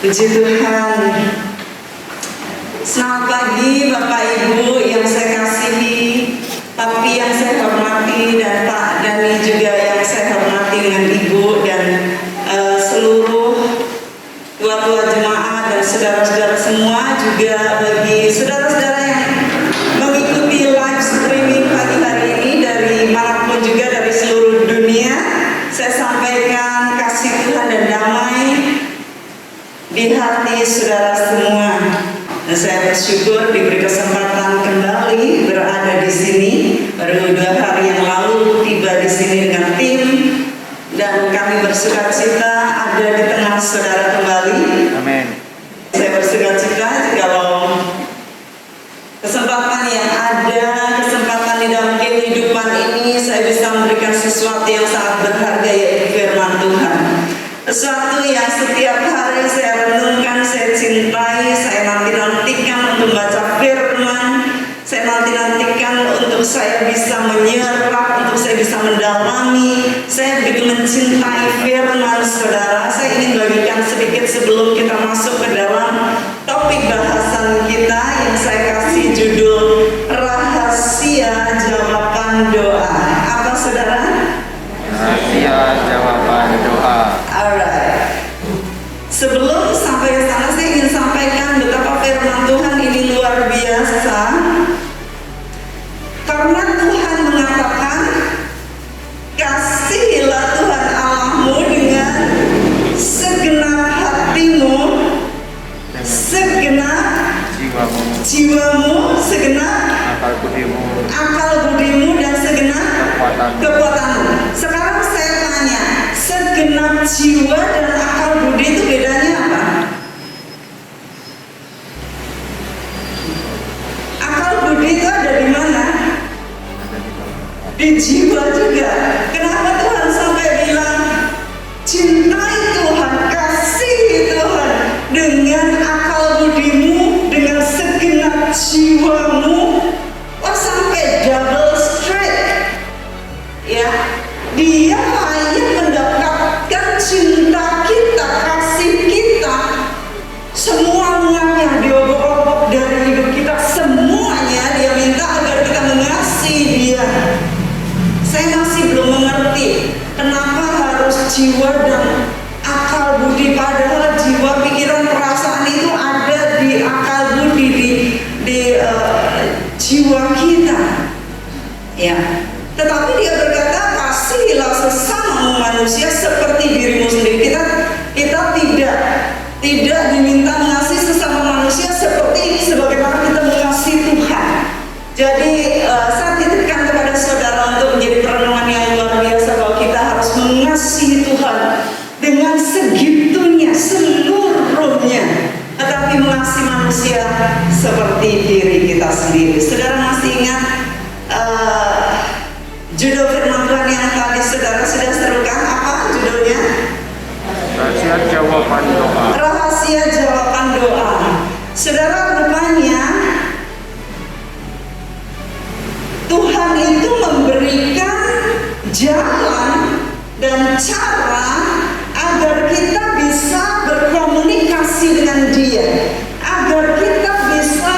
Puji Tuhan. Selamat pagi Bapak Ibu yang saya kasihi, Papi yang saya hormati, dan Pak Dani juga yang saya hormati dengan Ibu dan seluruh tua-tua jemaat dan saudara-saudara semua, juga bagi saudara-saudara yang mengikuti live streaming pagi hari ini dari manapun juga dari seluruh dunia. Saya sampaikan kasih Tuhan dan damai di hati saudara semua. Dan saya bersyukur diberi kesempatan kembali berada di sini. Baru 2 hari yang lalu tiba di sini dengan tim, dan kami bersukacita ada di tengah saudara kembali. Amin. Saya bersukacita kalau kesempatan yang ada, kesempatan di dalam kehidupan ini saya bisa memberikan sesuatu yang sangat berharga, yaitu firman Tuhan. Sesuatu yang setiap hari saya renungkan, saya cintai, saya nanti-nantikan untuk baca firman, saya nanti-nantikan untuk saya bisa menyerap, untuk saya bisa mendalami. Saya begitu mencintai firman saudara. Saya ingin bagikan sedikit sebelum kita masuk ke dalam topik bahasan kita yang saya kasih judul Rahasia Jawaban Doa. Apa saudara? Rahasia jawaban doa. Alright. Sebelum sampai ke sana, saya ingin sampaikan betapa firman Tuhan ini luar biasa. Karena Tuhan mengatakan, kasihilah Tuhan Allahmu dengan segenap hatimu, segenap jiwamu, segenap akal budimu, dan segenap kekuatanmu. Sekarang saya tanya, segenap jiwa dan akal budi itu bedanya apa? Akal budi itu ada di mana? Di jiwa juga. Kenapa Tuhan sampai bilang cintai Tuhan, kasihi Tuhan dengan akal budimu, dengan segenap jiwamu? Wah, sampai double straight. Ya, Dia layak mendapatkan cinta kita, kasih kita, semuanya yang diobok-obok dari hidup kita, semuanya Dia minta agar kita mengasihi Dia. Saya masih belum mengerti kenapa harus jiwa dan akal budi, padahal jiwa, pikiran, perasaan itu ada di akal budi, di jiwa kita. Ya, tetapi Dia berkata, kasihilah sesama manusia seperti dirimu sendiri. Kita tidak diminta mengasihi sesama manusia seperti ini, sebagaimana kita mengasihi Tuhan. Jadi saya titipkan kepada saudara untuk menjadi perenungan yang luar biasa bahwa kita harus mengasihi Tuhan dengan segitunya, seluruhnya, tetapi mengasihi manusia seperti diri kita sendiri. Saudara masih ingat judul firman Tuhan yang tadi saudara sudah serukan? Apa judulnya? Rahasia jawaban doa. Rahasia jawaban doa. Saudara, rupanya Tuhan itu memberikan jalan dan cara agar kita bisa berkomunikasi dengan Dia, agar kita bisa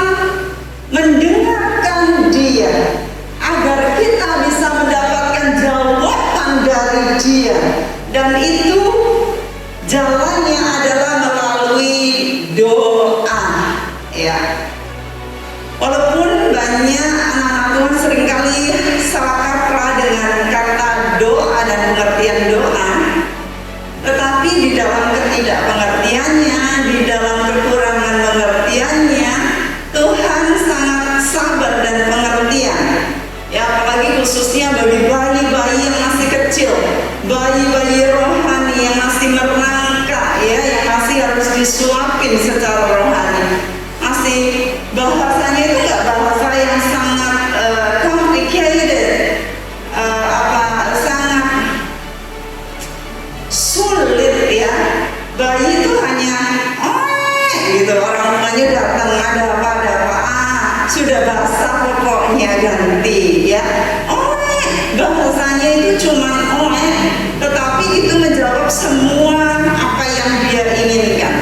mendengarkan Dia, agar kita bisa mendapatkan jawaban dari Dia. Dan itu jalannya adalah melalui doa. Ya, walaupun banyak anak-anak Tuhan seringkali salah kaprah dengan kata doa dan pengertian doa, tetapi di dalam ketidakpengertiannya, di dalam kekurangan pengertiannya, Tuhan sangat sabar dan pengertian. Ya, apalagi khususnya bagi bayi-bayi yang masih kecil, bayi-bayi rohani yang masih merangkak, ya, yang masih harus disuapin secara rohani. Masih bahasanya itu nggak bahasa yang sangat complicated, sangat sulit, ya. Bayi itu hanya gitu, orang tuanya datang, ada apa, sudah basah pokoknya ganti, ya. Bahasanya itu cuma tetapi itu menjawab semua apa yang dia inginkan.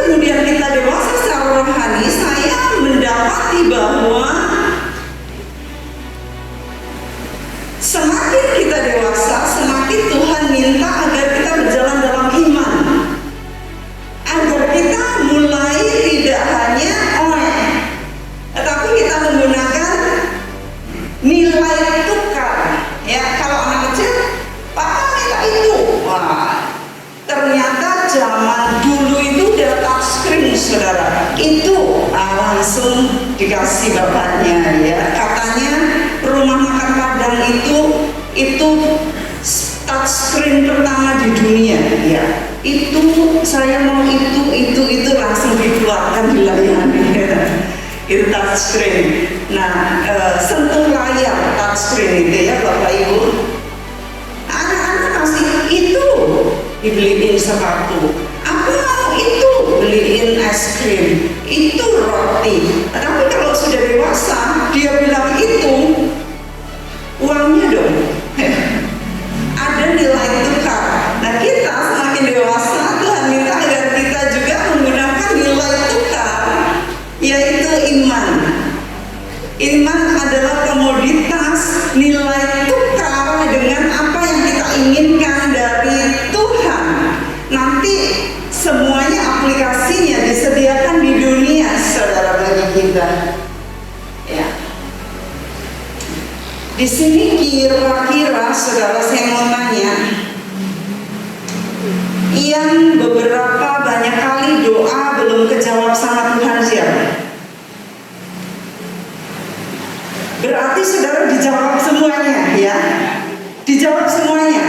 kemudian kita dewasa secara rohani, saya mendapati bahwa semakin kita dewasa, semakin Tuhan minta agar kita berjalan dalam iman, agar kita mulai tidak hanya oleh, tetapi kita menggunakan nilai tukar. Ya, kalau anak kecil, Papa minta itu. Wah, ternyata zaman dulu itu udah touchscreen, saudara. Itu langsung dikasih bapaknya. Ya, katanya rumah makan Padang itu touchscreen pertama di dunia. Ya, itu saya mau itu langsung dikeluarkan di layar. Ya. Itu touchscreen. Nah, sentuh layar touchscreen itu ya Bapak Ibu. Anak-anak masih itu dibeliin sepatu. Aku mau itu beliin es krim, itu roti. Tapi kalau sudah dewasa, dia bilang itu uangnya dong. Ada nilai tukar. Nah, kita semakin dewasa, Tuhan minta agar kita juga menggunakan nilai tukar, yaitu iman. Iman adalah komoditas nilai tukar dengan apa yang kita inginkan dari Tuhan. Nanti semuanya aplikasinya disediakan di dunia, saudara, bagi kita. Ya. Di sini kira-kira, saudara, saya mau tanya, yang beberapa banyak kali doa belum kejawab sama Tuhan siapa? Berarti saudara dijawab semuanya, ya? Dijawab semuanya.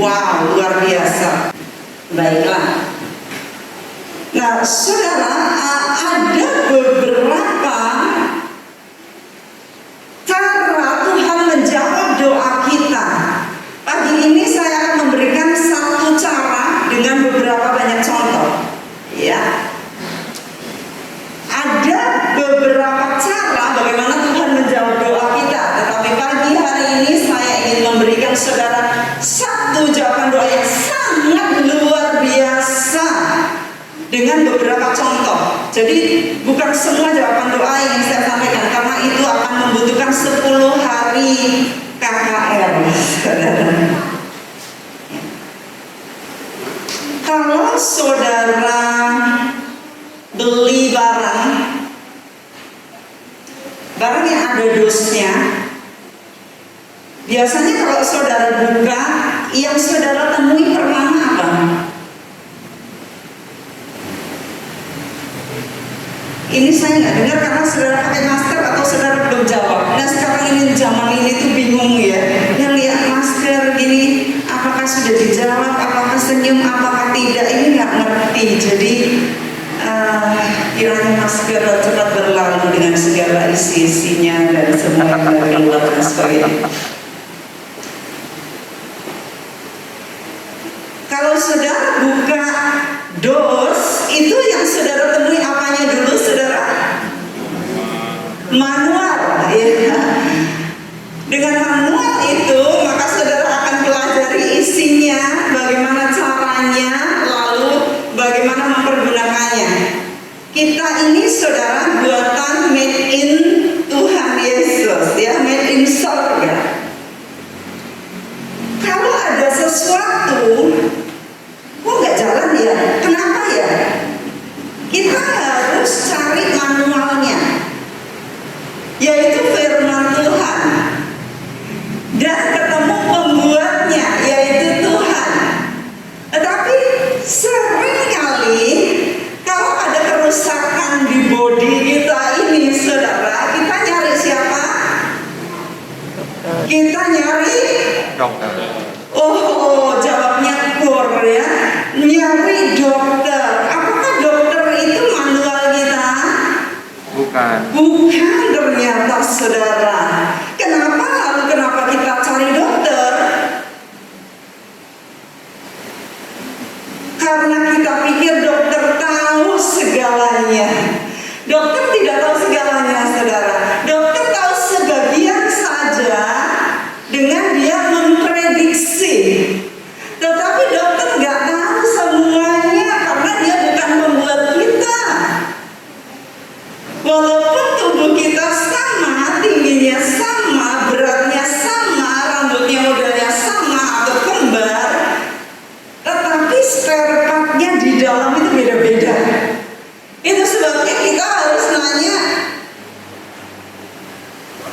Wow, luar biasa. Baiklah. Nah, saudara, ada beberapa cara Tuhan menjawab doa kita. Pagi ini saya akan memberikan satu cara dengan beberapa banyak contoh. Ya. Ada beberapa cara bagaimana Tuhan menjawab doa kita. Tetapi pagi hari ini saya ingin memberikan saudara satu jawaban doa yang sangat luar biasa dengan beberapa contoh. Jadi bukan semua jawaban doa yang saya sampaikan, karena itu akan membutuhkan 10 hari KKR, saudara. Kalau saudara beli barang yang ada dosnya, biasanya kalau saudara buka, yang saudara temui pertama apa? Ini saya nggak dengar karena saudara pakai masker atau saudara belum jawab. Nah, sekarang ini zaman ini tuh bingung ya. Yang lihat masker gini, apakah sudah dijawab, apakah senyum, apakah tidak, ini nggak ngerti. Jadi kiranya masker cepat berlalu dengan segala isi-isinya dan semua yang dari luar dan sebagainya. Kalau saudara buka dos, itu yang saudara temui apanya dulu, saudara? Manual, ya. Dengan manual itu, maka saudara akan pelajari isinya, bagaimana caranya, lalu bagaimana mempergunakannya. Kita ini, saudara, buatan made in Tuhan Yesus, ya, made in surga. Kalau ada sesuatu kok nggak jalan ya? Kenapa ya? Kita harus cari manualnya, yaitu firman Tuhan, dan ketemu pembuatnya, yaitu Tuhan. Tetapi seringkali kalau ada kerusakan di bodi kita ini, saudara, kita nyari siapa? Kita nyari Dokter. Oh, jawabnya kur ya. Nyari dokter. Apakah dokter itu manual kita? Bukan. Bukan ternyata, saudara. Kenapa kita cari dokter? Karena kita pikir dokter tahu segalanya. Dokter tidak tahu segalanya, saudara. Dokter tahu sebagian saja dengan dia memprediksi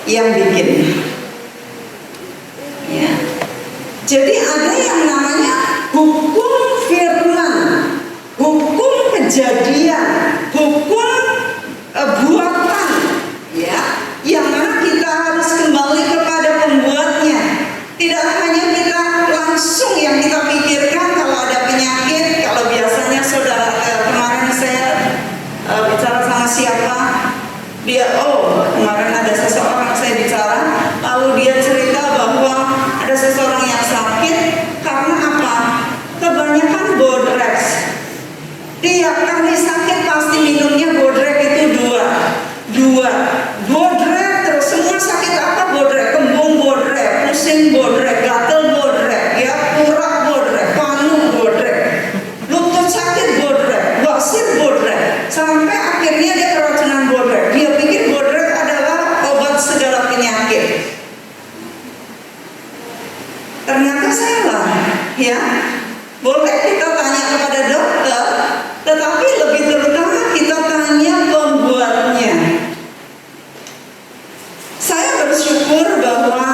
yang bikin. Ya. Jadi ada yang namanya hukum firman, hukum kejadian, hukum buatan, ya, yang mana kita harus kembali kepada pembuatnya. Tidak hanya kita langsung yang kita pikirkan kalau ada penyakit. Kalau biasanya saudara kemarin saya bicara sama siapa, dia kemarin ada seseorang saya bicara, lalu dia cerita bahwa ada seseorang yang sakit karena apa? Kebanyakan Bodrex. Tiap kali sakit pasti minumnya Bodrex itu dua Bodrex, terus semua sakit apa Bodrex, kembung Bodrex, pusing Bodrex, gatel Bodrex, ya, urat Bodrex, panu Bodrex, lutut sakit Bodrex, wasir Bodrex, sampai akhirnya dia keracunan Bodrex. Dia pikir Bodrex adalah obat segala penyakit. Ternyata salah, ya. Boleh kita tanya kepada dokter, tetapi lebih terutama kita tanya pembuatnya. Saya bersyukur bahwa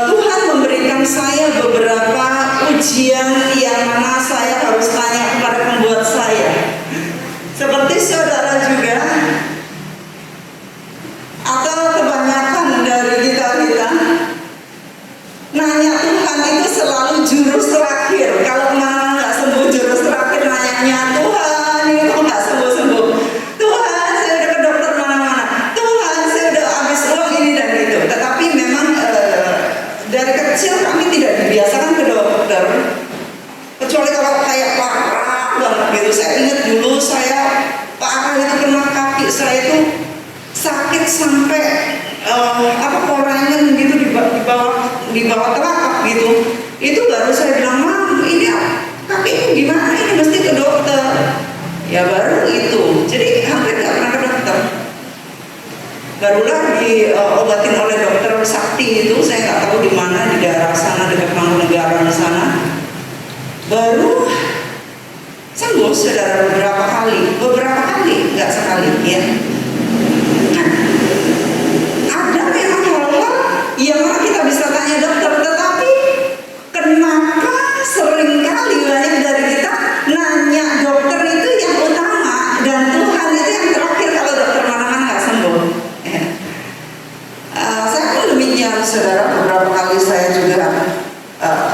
Tuhan memberikan saya beberapa ujian yang mana saya harus tanya kepada pembuat saya. Seperti saudara juga, atau kebanyakan dari kita nanya Tuhan itu selalu jurus terakhir. Kalau kemana nggak sembuh, jurus terakhir nanyanya Tuhan ini kok nggak sembuh-sembuh. Tuhan, saya udah ke dokter mana-mana. Tuhan, saya udah habis uang ini dan itu. Tetapi memang dari kecil kami tidak dibiasakan ke dokter, kecuali kalau kayak parah banget gitu. Saya ingat dulu saya parah itu kena kaki saya itu sakit sampai korengan gitu di bawah telapak gitu. Itu baru saya bilang, Mam, ini kaki ini gimana, ini mesti ke dokter. Ya baru itu. Jadi hampir gak pernah ke dokter. Barulah diobatin oleh dokter Sakti itu, saya nggak tahu di mana, di daerah sana dekat Mangkunegaran di sana. Baru sembuh saudara beberapa kali, nggak sekali ya. Ada memang hal-hal yang kita bisa tanya dokter, tetapi kenapa seringkali banyak dari kita nanya dokter itu yang utama dan Tuhan itu yang terakhir kalau dokter mana-mana nggak sembuh. Saya pun demikian saudara, beberapa kali saya juga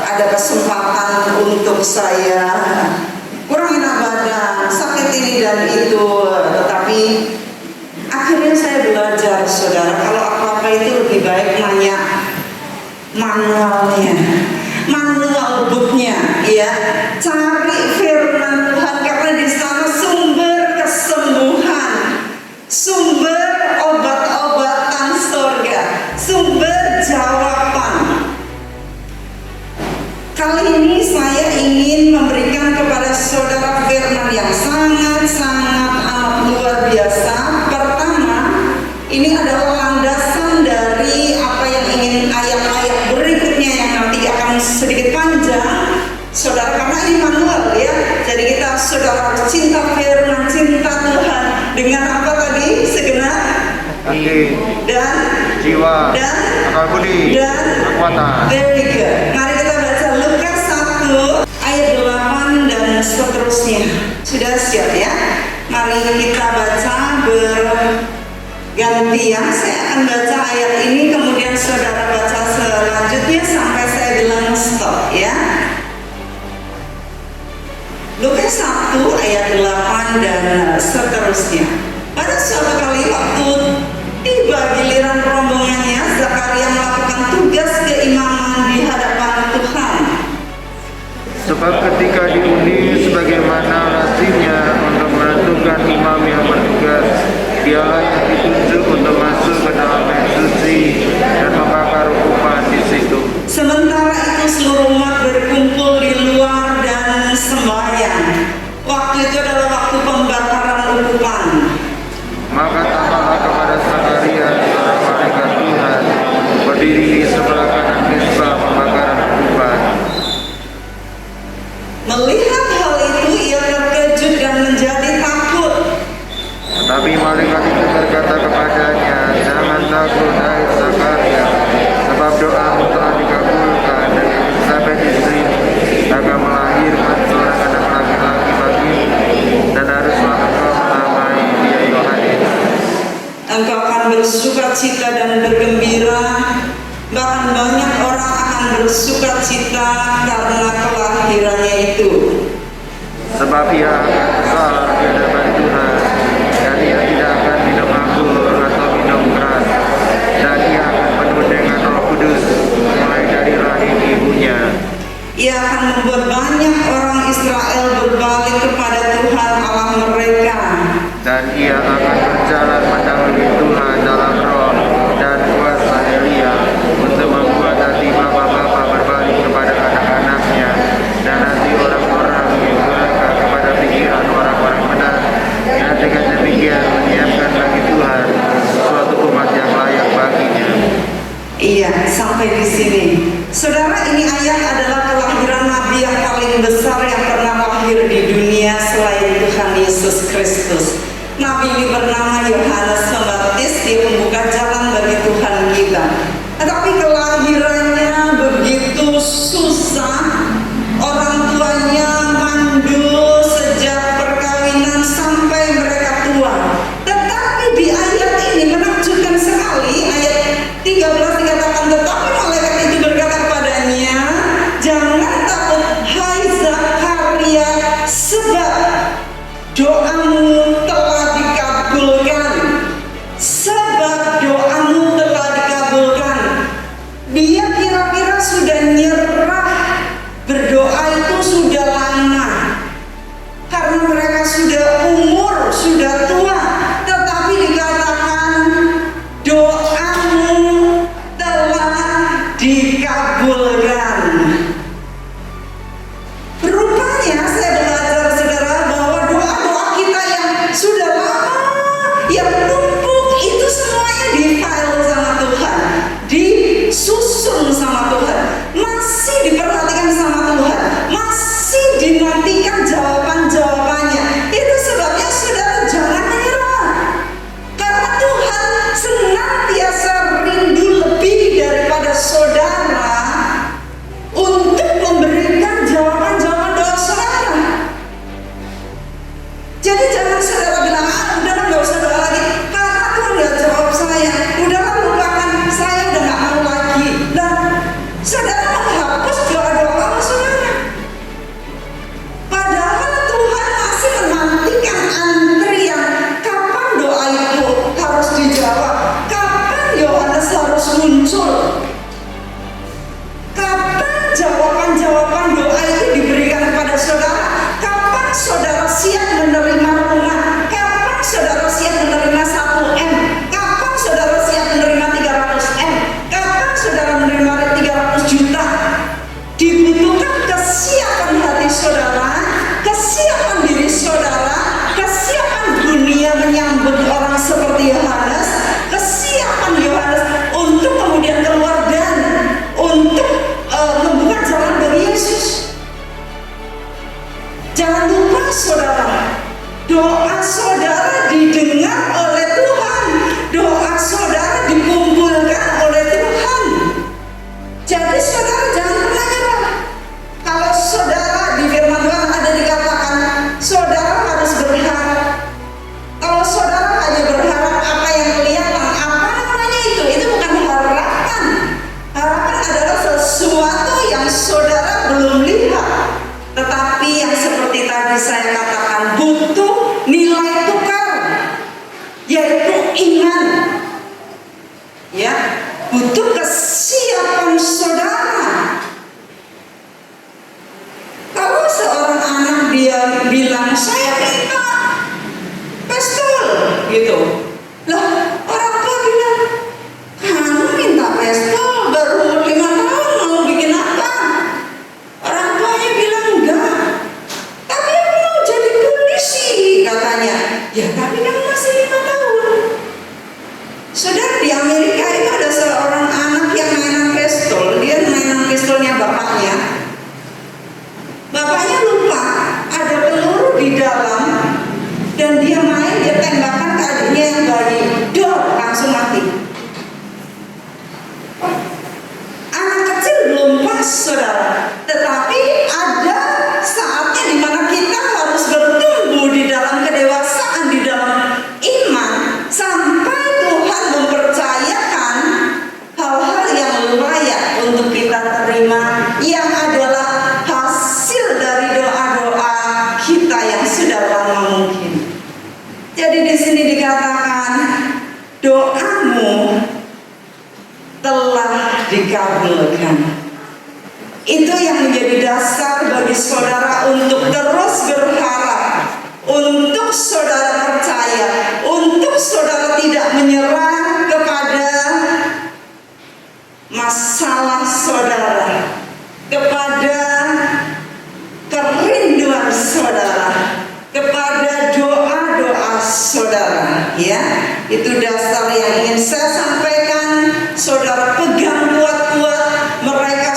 ada kesempatan untuk saya kurangin badan, sakit ini dan itu, tetapi akhirnya saya belajar saudara, kalau apa-apa itu lebih baik nanya manualnya, manual booknya, ya. Cari firman Tuhan karena di sana sumber kesembuhan, sumber obat-obatan surga, sumber jawaban. Kali ini saya ingin memberikan kepada saudara firman yang sangat-sangat amat luar biasa. Pertama, ini adalah landasan dari apa yang ingin ayat-ayat berikutnya yang nanti akan sedikit panjang, saudara, karena ini manual ya. Jadi kita saudara harus cinta firman, cinta Tuhan dengan apa tadi? Segenap hati, dan jiwa, dan akal budi, dan kekuatan. very good. Mari kita baca Lukas 1 ayat 8 dan seterusnya. Sudah siap ya? Mari kita baca bergantian. Saya akan baca ayat ini, kemudian saudara baca selanjutnya sampai saya bilang stop ya. Lukas 1 ayat 8 dan seterusnya. Pada suatu kali waktu tiba giliran rombongannya, Zakaria melakukan tugas keimaman di hadapan Tuhan. Sebab ketika diundi sebagaimana lazimnya untuk menentukan imam yang bertugas, dialah yang ditunjuk untuk masuk ke dalam yang suci dan membakar ukupan di situ. Sementara itu seluruh umat berkumpul di luar dan sembahyang. Waktu itu adalah waktu pembakaran ukupan. Maka tambalah kepada Zakaria seorang malaikat Tuhan berdiri di sebelah kanan mezbah pembakaran ukupan. Melihat hal itu ia terkejut dan menjadi takut. Tetapi malaikat itu berkata kepadanya, bersukacita dan bergembira. Bahkan banyak orang akan bersukacita karena kelahirannya itu. Sebab ia akan besar di hadapan Tuhan, dan ia tidak akan minum anggur atau minum keras, dan ia akan penuh dengan Roh Kudus mulai dari rahim ibunya. Ia akan membuat banyak orang Israel berbalik kepada Tuhan Allah mereka. Dan ia akan berjalan mendahului Tuhan dalam roh dan kuasa Elia, untuk membuat hati bapa-bapa berbalik kepada anak-anaknya, dan hati orang-orang yang durhaka kepada pikiran orang-orang benar, dan dengan demikian menyiapkan bagi Tuhan suatu umat yang layak baginya. Iya, sampai di sini. Saudara, ini ayat adalah kelahiran Nabi yang paling besar yang pernah lahir di dunia selain Tuhan Yesus Kristus. Nabi ini bernama Yohanes Pembaptis, dia membuka jalan bagi Tuhan kita. Tetapi kelahirannya begitu susah, orang tuanya mandul sejak perkawinan sampai mereka tua. Tetapi di ayat ini menakjubkan sekali, ayat 13 dikatakan, tetapi malaikat itu berkata kepadanya, jangan takut hai Zakaria, sebab doamu telah dikabulkan. Sebab doamu telah dikabulkan. Dia kira-kira sudah nyerah, berdoa itu sudah lama, karena mereka sudah umur, sudah tua. Tetapi dikatakan doamu telah dikabulkan. Rupanya saya belajar, saudara, bahwa doa-doa kita yang sudah lama, yang numpuk, itu semuanya di-file sama Tuhan, disusun sama Tuhan, masih diperhatikan sama Tuhan, masih dinantikan jawaban-jawabannya. Itu sebabnya saudara jangan menyerah, karena Tuhan senantiasa rindu lebih daripada saudara untuk memberikan jawaban-jawaban doa saudara. Jadi jangan saudara bilang, udahlah gak usah doa lagi, karena Tuhan gak jawab saya, udahlah lupakan, saya udah gak mau lagi. Nah, saudara menghapus doa-doa saudara, padahal Tuhan masih menantikan antrian. Kapan doa itu harus dijawab, kapan Yohanes harus muncul, kapan jawaban-jawaban doa itu diberikan kepada saudara, kapan saudara siap menerima rumah, kapan saudara siap menerima 1M, kapan saudara siap menerima 300M, kapan saudara menerima 300 juta. Dibutuhkan kesiapan hati saudara, kesiapan diri saudara, kesiapan dunia menyambut orang seperti Yohanes, kesiapan Yohanes untuk kemudian keluar dan untuk membuka jalan bagi Yesus. Jangan lupa saudara, doa saudara didengar oleh Tuhan, doa saudara dikumpulkan oleh Tuhan. Jadi saudara jangan pernah nyerah. Kalau saudara di firman Tuhan ada dikatakan, saudara harus berharap. Kalau saudara hanya berharap apa yang kelihatan, apa namanya itu bukan harapan. Harapan adalah sesuatu yang saudara belum lihat, tetapi yang seperti tadi saya katakan butuh nilai tukar, yaitu iman. Ya, butuh kesiapan saudara. Kalau seorang anak dia bilang saya minta pistol gitu, lah orang tua bilang kamu minta pistol baru umur 5 tahun mau bikin apa? Orang tuanya bilang enggak, tapi aku mau jadi polisi katanya. Ya tapi kamu masih 5 tahun. Saudara, di Amerika itu ada seorang anak yang mainan pistol. Dia mainan pistolnya bapaknya. Bapaknya lupa ada peluru di dalam, dan dia main, dia tembakan ke adiknya yang bayi, dor, langsung mati. Anak kecil belum pas saudara, tetapi ada saatnya di mana kita harus bertumbuh di dalam kedewasaan, di dalam dikatakan doamu telah dikabulkan. Itu yang menjadi dasar bagi saudara untuk terus berharap, untuk saudara percaya, untuk saudara tidak menyerah kepada masalah saudara, kepada kerinduan saudara, kepada doa-doa saudara, ya. Itu dasar yang ingin saya sampaikan. Saudara pegang kuat-kuat. Mereka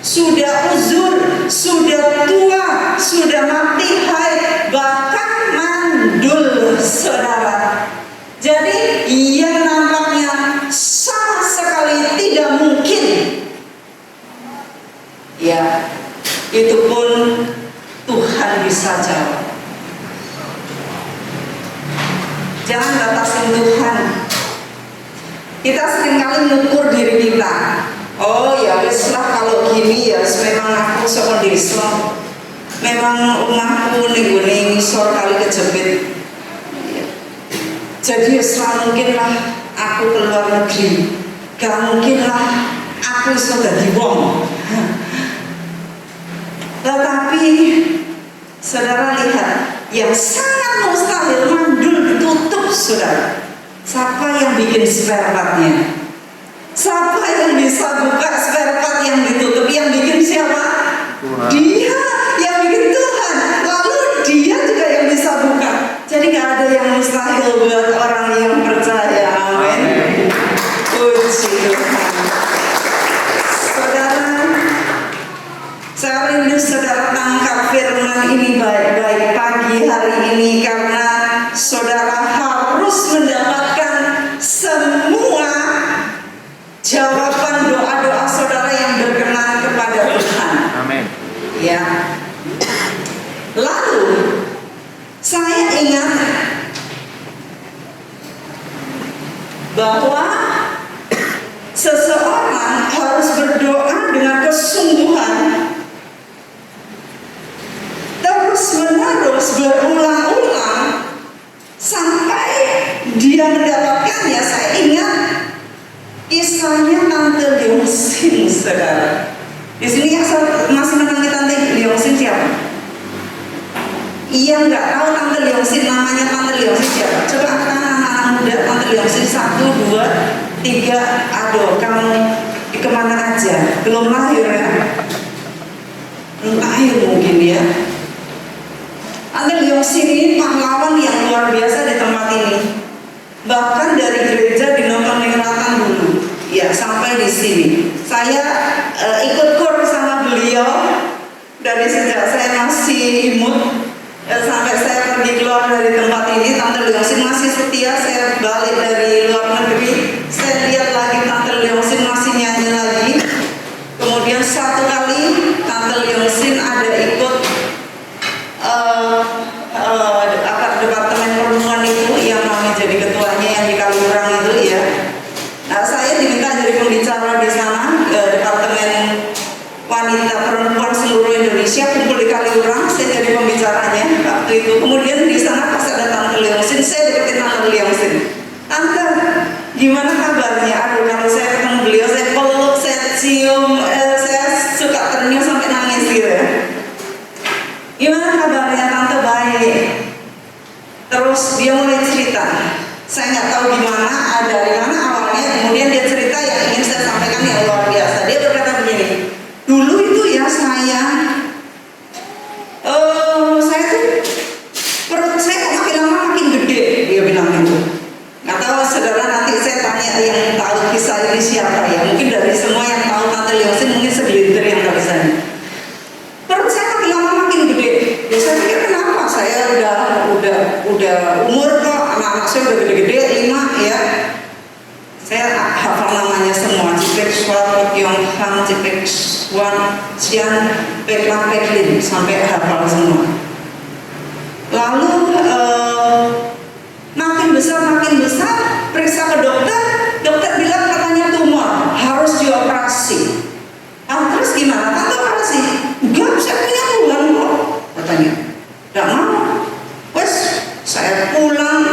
sudah uzur, sudah tua, sudah mati haid, bahkan mandul, saudara. Jadi yang nampaknya sama sekali tidak mungkin, ya, itu pun Tuhan bisa jawab. Jangan batasin Tuhan. Kita seringkali mengukur diri kita. Oh ya wis lah, kalau gini ya memang aku sok Islam. Memang rumahku ning gone ngisor kali kejepit. Jadi Islam mungkin lah aku keluar negeri. Gak mungkin lah aku iso dadi wong. Tetapi saudara lihat, yang sangat mustahil mandul ditutup, saudara. Siapa yang bikin spare partnya? Siapa yang bisa buka spare part yang ditutup? Yang bikin siapa? Tuhan. Dia yang bikin Tuhan. Lalu dia juga yang bisa buka. Jadi gak ada yang mustahil buat orang yang percaya. Amin. Puji Tuhan. Saudara, saya rindu saudara tangkap firman ini baik-baik pagi hari ini, karena saudara harus mendapatkan semua jawaban doa-doa saudara yang berkenan kepada Tuhan. Amin. Ya. Lalu saya ingat bahwa seseorang harus berdoa dengan kesungguhan, terus menerus, berulang-ulang sampai dia mendapatkannya. Saya ingat kisahnya Tante Leongsin, saudara. Di sini yang masih menangi Tante Leongsin siapa? Iya, nggak tahu Tante Leongsin, namanya Tante Leongsin siapa? Coba angkat anak-anak muda. Tante Leongsin 1, 2, 3. Aduh, kamu kemana aja? Belum lahir ya? Belum lahir mungkin ya. Tante Leongsin ini pahlawan yang luar biasa di tempat ini. Bahkan dari gereja di Nonton dulu, ya, sampai di sini. Saya ikut kur sama beliau dari sejak saya masih imut sampai saya pergi keluar dari tempat ini. Tante Leongsin masih setia. Saya balik dari luar negeri, saya lihat lagi Tante Leongsin masih nyanyi lagi. Kemudian satu kali Tante Leongsin ada ikut departemen perempuan itu, yang kami jadi ketuanya yang di Kaliurang itu, ya. Nah, saya diminta jadi pembicara di sana, departemen wanita perempuan seluruh Indonesia kumpul di Kaliurang. Saya jadi pembicaranya waktu itu. Kemudian di sana pas ada Tante Leongsin, saya deketin Tante Leongsin. Tante, gimana kabarnya? Aduh, kalau saya ketemu beliau, saya peluk, saya cium, saya suka ternyum sampai nangis gitu ya. Gimana kabarnya Tante? Baik. Terus dia mulai cerita. Saya nggak tahu gimana, dari mana awalnya. Kemudian dia cerita yang ingin saya sampaikan yang luar biasa. Dia berkata begini, dulu itu ya saya tuh perut saya kok makin lama makin gede. Dia bilang gitu. Nggak tahu saudara, nanti saya tanya yang tahu kisah ini siapa ya. Mungkin dari semua yang tahu Tante Leongsin mungkin segelintir yang tahu kisah ini. Perut saya makin lama makin gede. Ya saya pikir kenapa? Saya udah umur kok, anak-anak saya udah gede-gede, 5 ya. Saya hafal namanya semua. Cipek Swan, Yong Han, Cipek Swan, Cian, Peklang, Peklin, sampai hafal semua. Lalu makin besar, periksa ke dokter. Dokter bilang katanya tumor, harus dioperasi. Ah, terus gimana? Tante operasi? Enggak, saya punya uang kok, katanya. Enggak mau. Wes, saya pulang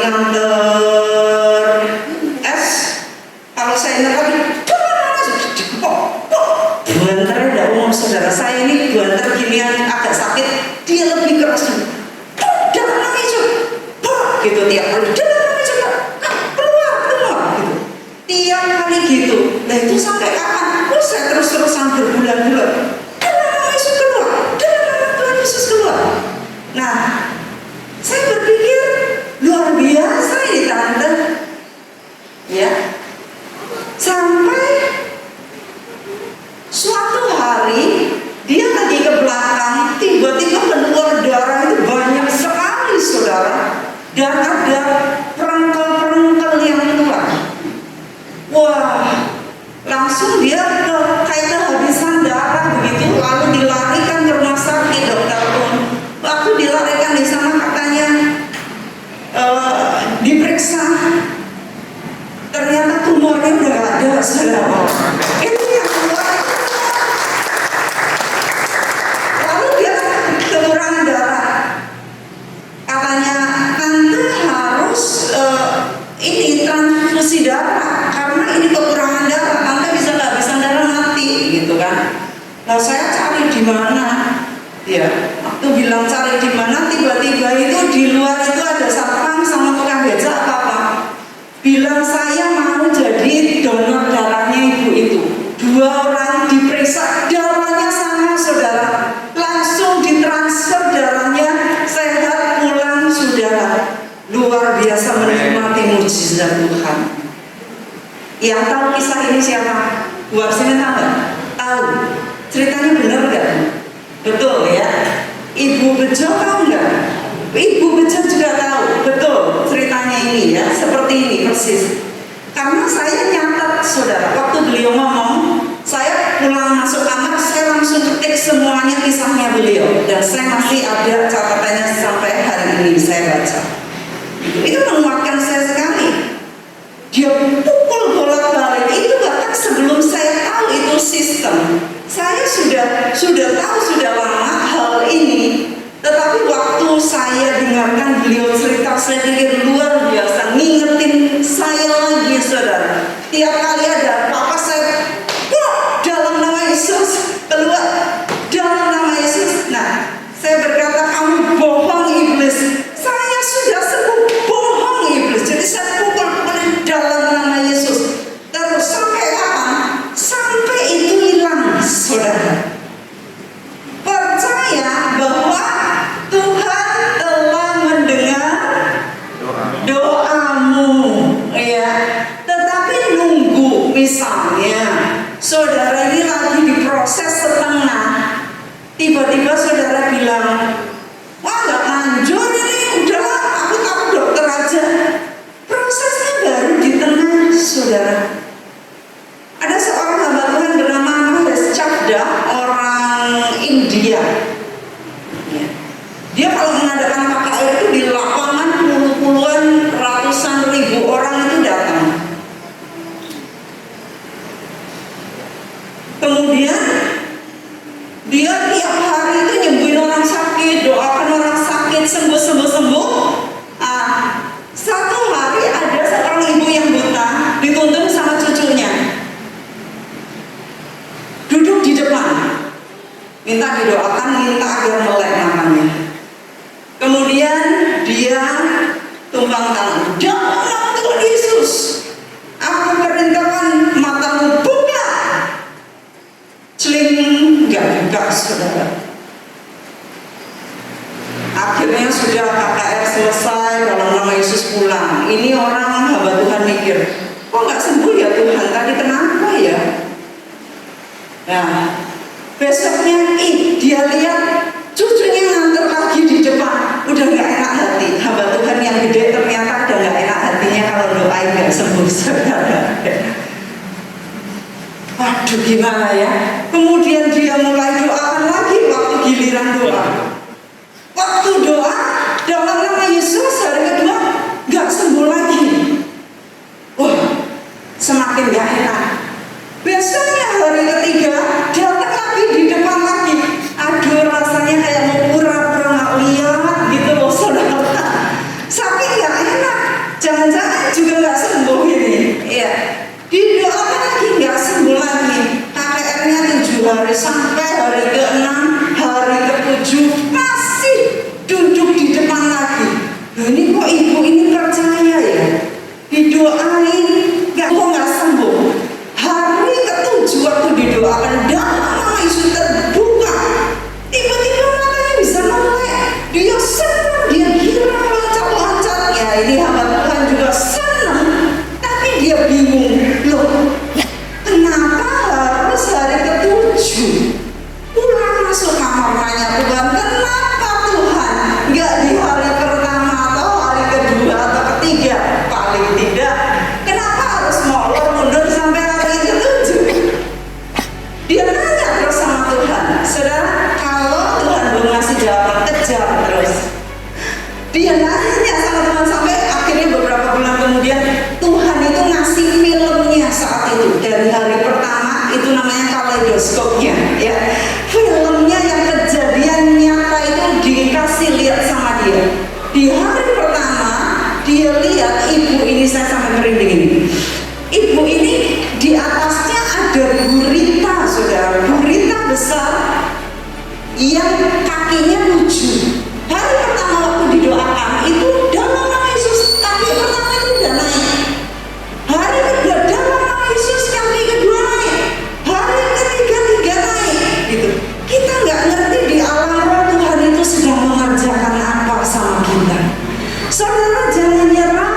nganter es, kalau saya ngerti buanternya tidak umum saudara. Saya ini buanter ginian agak sakit, dia lebih keras. Dalam nama Yesus, gitu tiap kali. Dalam nama Yesus, keluar gitu. Tiap kali gitu. Nah itu sampai kapan? Saya terus-terusan berbulan-bulan. Dalam nama Yesus keluar, dalam nama Tuhan Yesus keluar. Nah, saya berpikir luar biasa ini tante, ya. Sampai suatu hari dia lagi ke belakang, tiba-tiba keluar darah itu banyak sekali saudara, dan ada perengkel-perengkel yang keluar. Wah, langsung dia kayak kehabisan darah begitu, lalu dilarikan ke rumah sakit. Dokter pun waktu dilarikan di sana katanya diperiksa, ternyata tumornya udah gak ada saudara. Itu yang keluar. Lalu dia kekurangan darah, katanya tante harus ini transfusi darah karena ini kekurangan darah, tante bisa nggak bisa darah mati gitu kan. Nah saya cari di mana, ya waktu bilang cari di mana, tiba-tiba itu di luar itu ada satpam sama tukang beca apa bilang saya mau jadi donor darahnya ibu itu. 2 orang diperiksa, darahnya sama saudara, langsung ditransfer darahnya, sehat pulang saudara. Luar biasa menikmati mujizat Tuhan. Yang tahu kisah ini siapa? Bu Arsina tahu nggak? Tahu. Ceritanya benar nggak? Betul ya. Ibu Bejo tahu nggak? Ibu Bejo juga tahu. Betul ceritanya ini ya. Seperti ini persis. Karena saya nyatat saudara, waktu beliau ngomong, saya pulang masuk kamar, saya langsung ketik semuanya kisahnya beliau, dan saya masih ada catatannya sampai hari ini saya baca. Itu menguatkan saya sekali. Dia pukul bolak-balik itu, bahkan sebelum saya tahu itu sistem. Saya sudah tahu sudah lama hal ini, tetapi waktu saya dengarkan beliau cerita, saya pikir luar biasa, ngingetin saya lagi saudara. Tiap kali ada apa-apa saya dalam nama Yesus keluar, dalam nama Yesus. Nah, saya berkata kamu bohong iblis, saya sudah sembuh, bohong iblis. Jadi saya pukul dalam nama Yesus. Terus sampai kapan? Sampai itu hilang saudara. Percaya bahwa Tuhan telah mendengar doamu, ya. Tetapi nunggu, misalnya saudara ini lagi diproses setengah, tiba-tiba saudara bilang, wah nggak manjur ini, udah aku tahu dokter aja. Prosesnya baru di tengah saudara. Ada seorang hamba Tuhan bernama Mahesh Chabda, orang India. Ya. Dia kalau mengadakan KKR itu di lapangan puluhan ratusan ribu orang itu datang. Kemudian dia tiap hari itu nyembuhin orang sakit, doakan orang sakit sembuh. Satu hari ada seorang ibu yang buta dituntun sama cucunya, duduk di depan, minta didoakan, minta agar melek matanya. Kemudian dia tumpang tangan, dalam Tuhan Yesus, aku perintahkan matamu buka. Celing, nggak buka saudara. Akhirnya sudah KKR selesai, dalam nama Yesus pulang. Ini orang hamba Tuhan mikir, kok nggak sembuh ya Tuhan, tadi kenapa ya? Nah, besoknya dia lihat cucunya nganter lagi di depan, udah nggak enak hati. Hamba Tuhan yang gede ternyata udah nggak enak hatinya kalau doain nggak sembuh saudara. Waduh gimana ya? Kemudian dia mulai doakan lagi waktu giliran doa. Waktu doa dalam nama Yesus hari kedua nggak sembuh lagi. Wah, semakin gak enak. Besoknya hari ketiga datang lagi di depan lagi. Aduh rasanya kayak mau pura-pura nggak lihat gitu loh saudara. Saking gak enak. hari sampai hari ke-6, hari ke-7 masih duduk di depan lagi. Nah, ini kok ibu ini percaya ya? Didoain, kok nggak sembuh. Hari ke-7 waktu didoakan, nama Yesus terbuka. Tiba-tiba matanya bisa melek. Dia senang, dia gila, loncat-loncat. Ya ini hamba Tuhan juga senang. Tapi dia bingung. Loh, kenapa harus hari ke-7? Pulang masuk kamar nanya Tuhan, kenapa Tuhan? Nggak di hari pertama atau hari kedua atau ketiga? Paling tidak, kenapa harus molor mundur sampai hari ke-7? Dia nanya terus sama Tuhan. Saudara, kalau Tuhan belum ngasih jawaban, kejar terus. Dia nanya sama Tuhan sampai akhirnya beberapa bulan kemudian Tuhan itu ngasih filmnya saat itu. Dari hari pertama itu namanya kaleidoskopnya, ya. Filmnya yang kejadian nyata itu dikasih lihat sama dia. Di hari pertama dia lihat ibu ini, saya sampai merinding ini. Ibu ini di atasnya ada gurita, saudara, gurita besar yang kakinya lucu. Hari pertama waktu didoakan itu dalam nama Yesus kaki pertama itu udah naik. Hari kedua dalam nama Yesus kaki kedua naik. Hari ketiga naik. Gitu. Kita nggak ngerti di alam roh Tuhan itu sedang mengerjakan apa sama kita. Saudara jangan nyerah.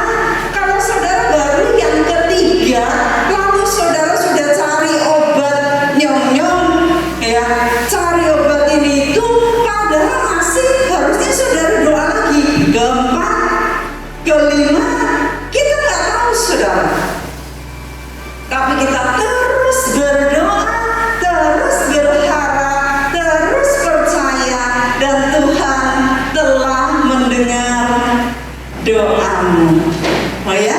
Kalau saudara baru yang ketiga, lalu saudara sudah cari obat nyom-nyom, ya, cari obat ini itu, padahal masih harusnya saudara doa lagi. Keempat, kelima, kita nggak tahu saudara. Tapi kita terus berdoa, terus berharap, terus percaya, dan Tuhan telah mendengar doamu. Oh ya?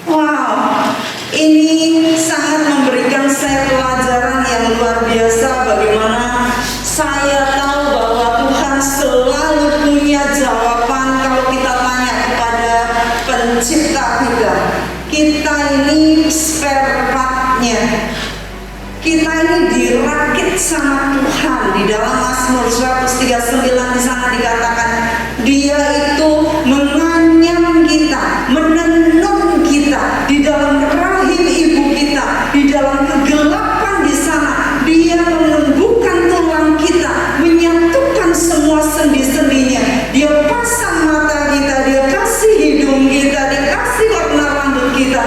Wow, ini sangat memberikan saya pelajaran yang luar biasa. Bagaimana saya tahu bahwa Tuhan selalu punya jawaban kalau kita tanya kepada pencipta kita. Kita ini spare part-nya. Kita ini dirakit sama Tuhan. Di dalam Mazmur 139 di sana dikatakan Dia itu menganyam kita, menenun kita di dalam rahim ibu kita, di dalam kegelapan di sana. Dia menumbuhkan tulang kita, menyatukan semua sendi-sendinya. Dia pasang mata kita, Dia kasih hidung kita, Dia kasih warna rambut kita.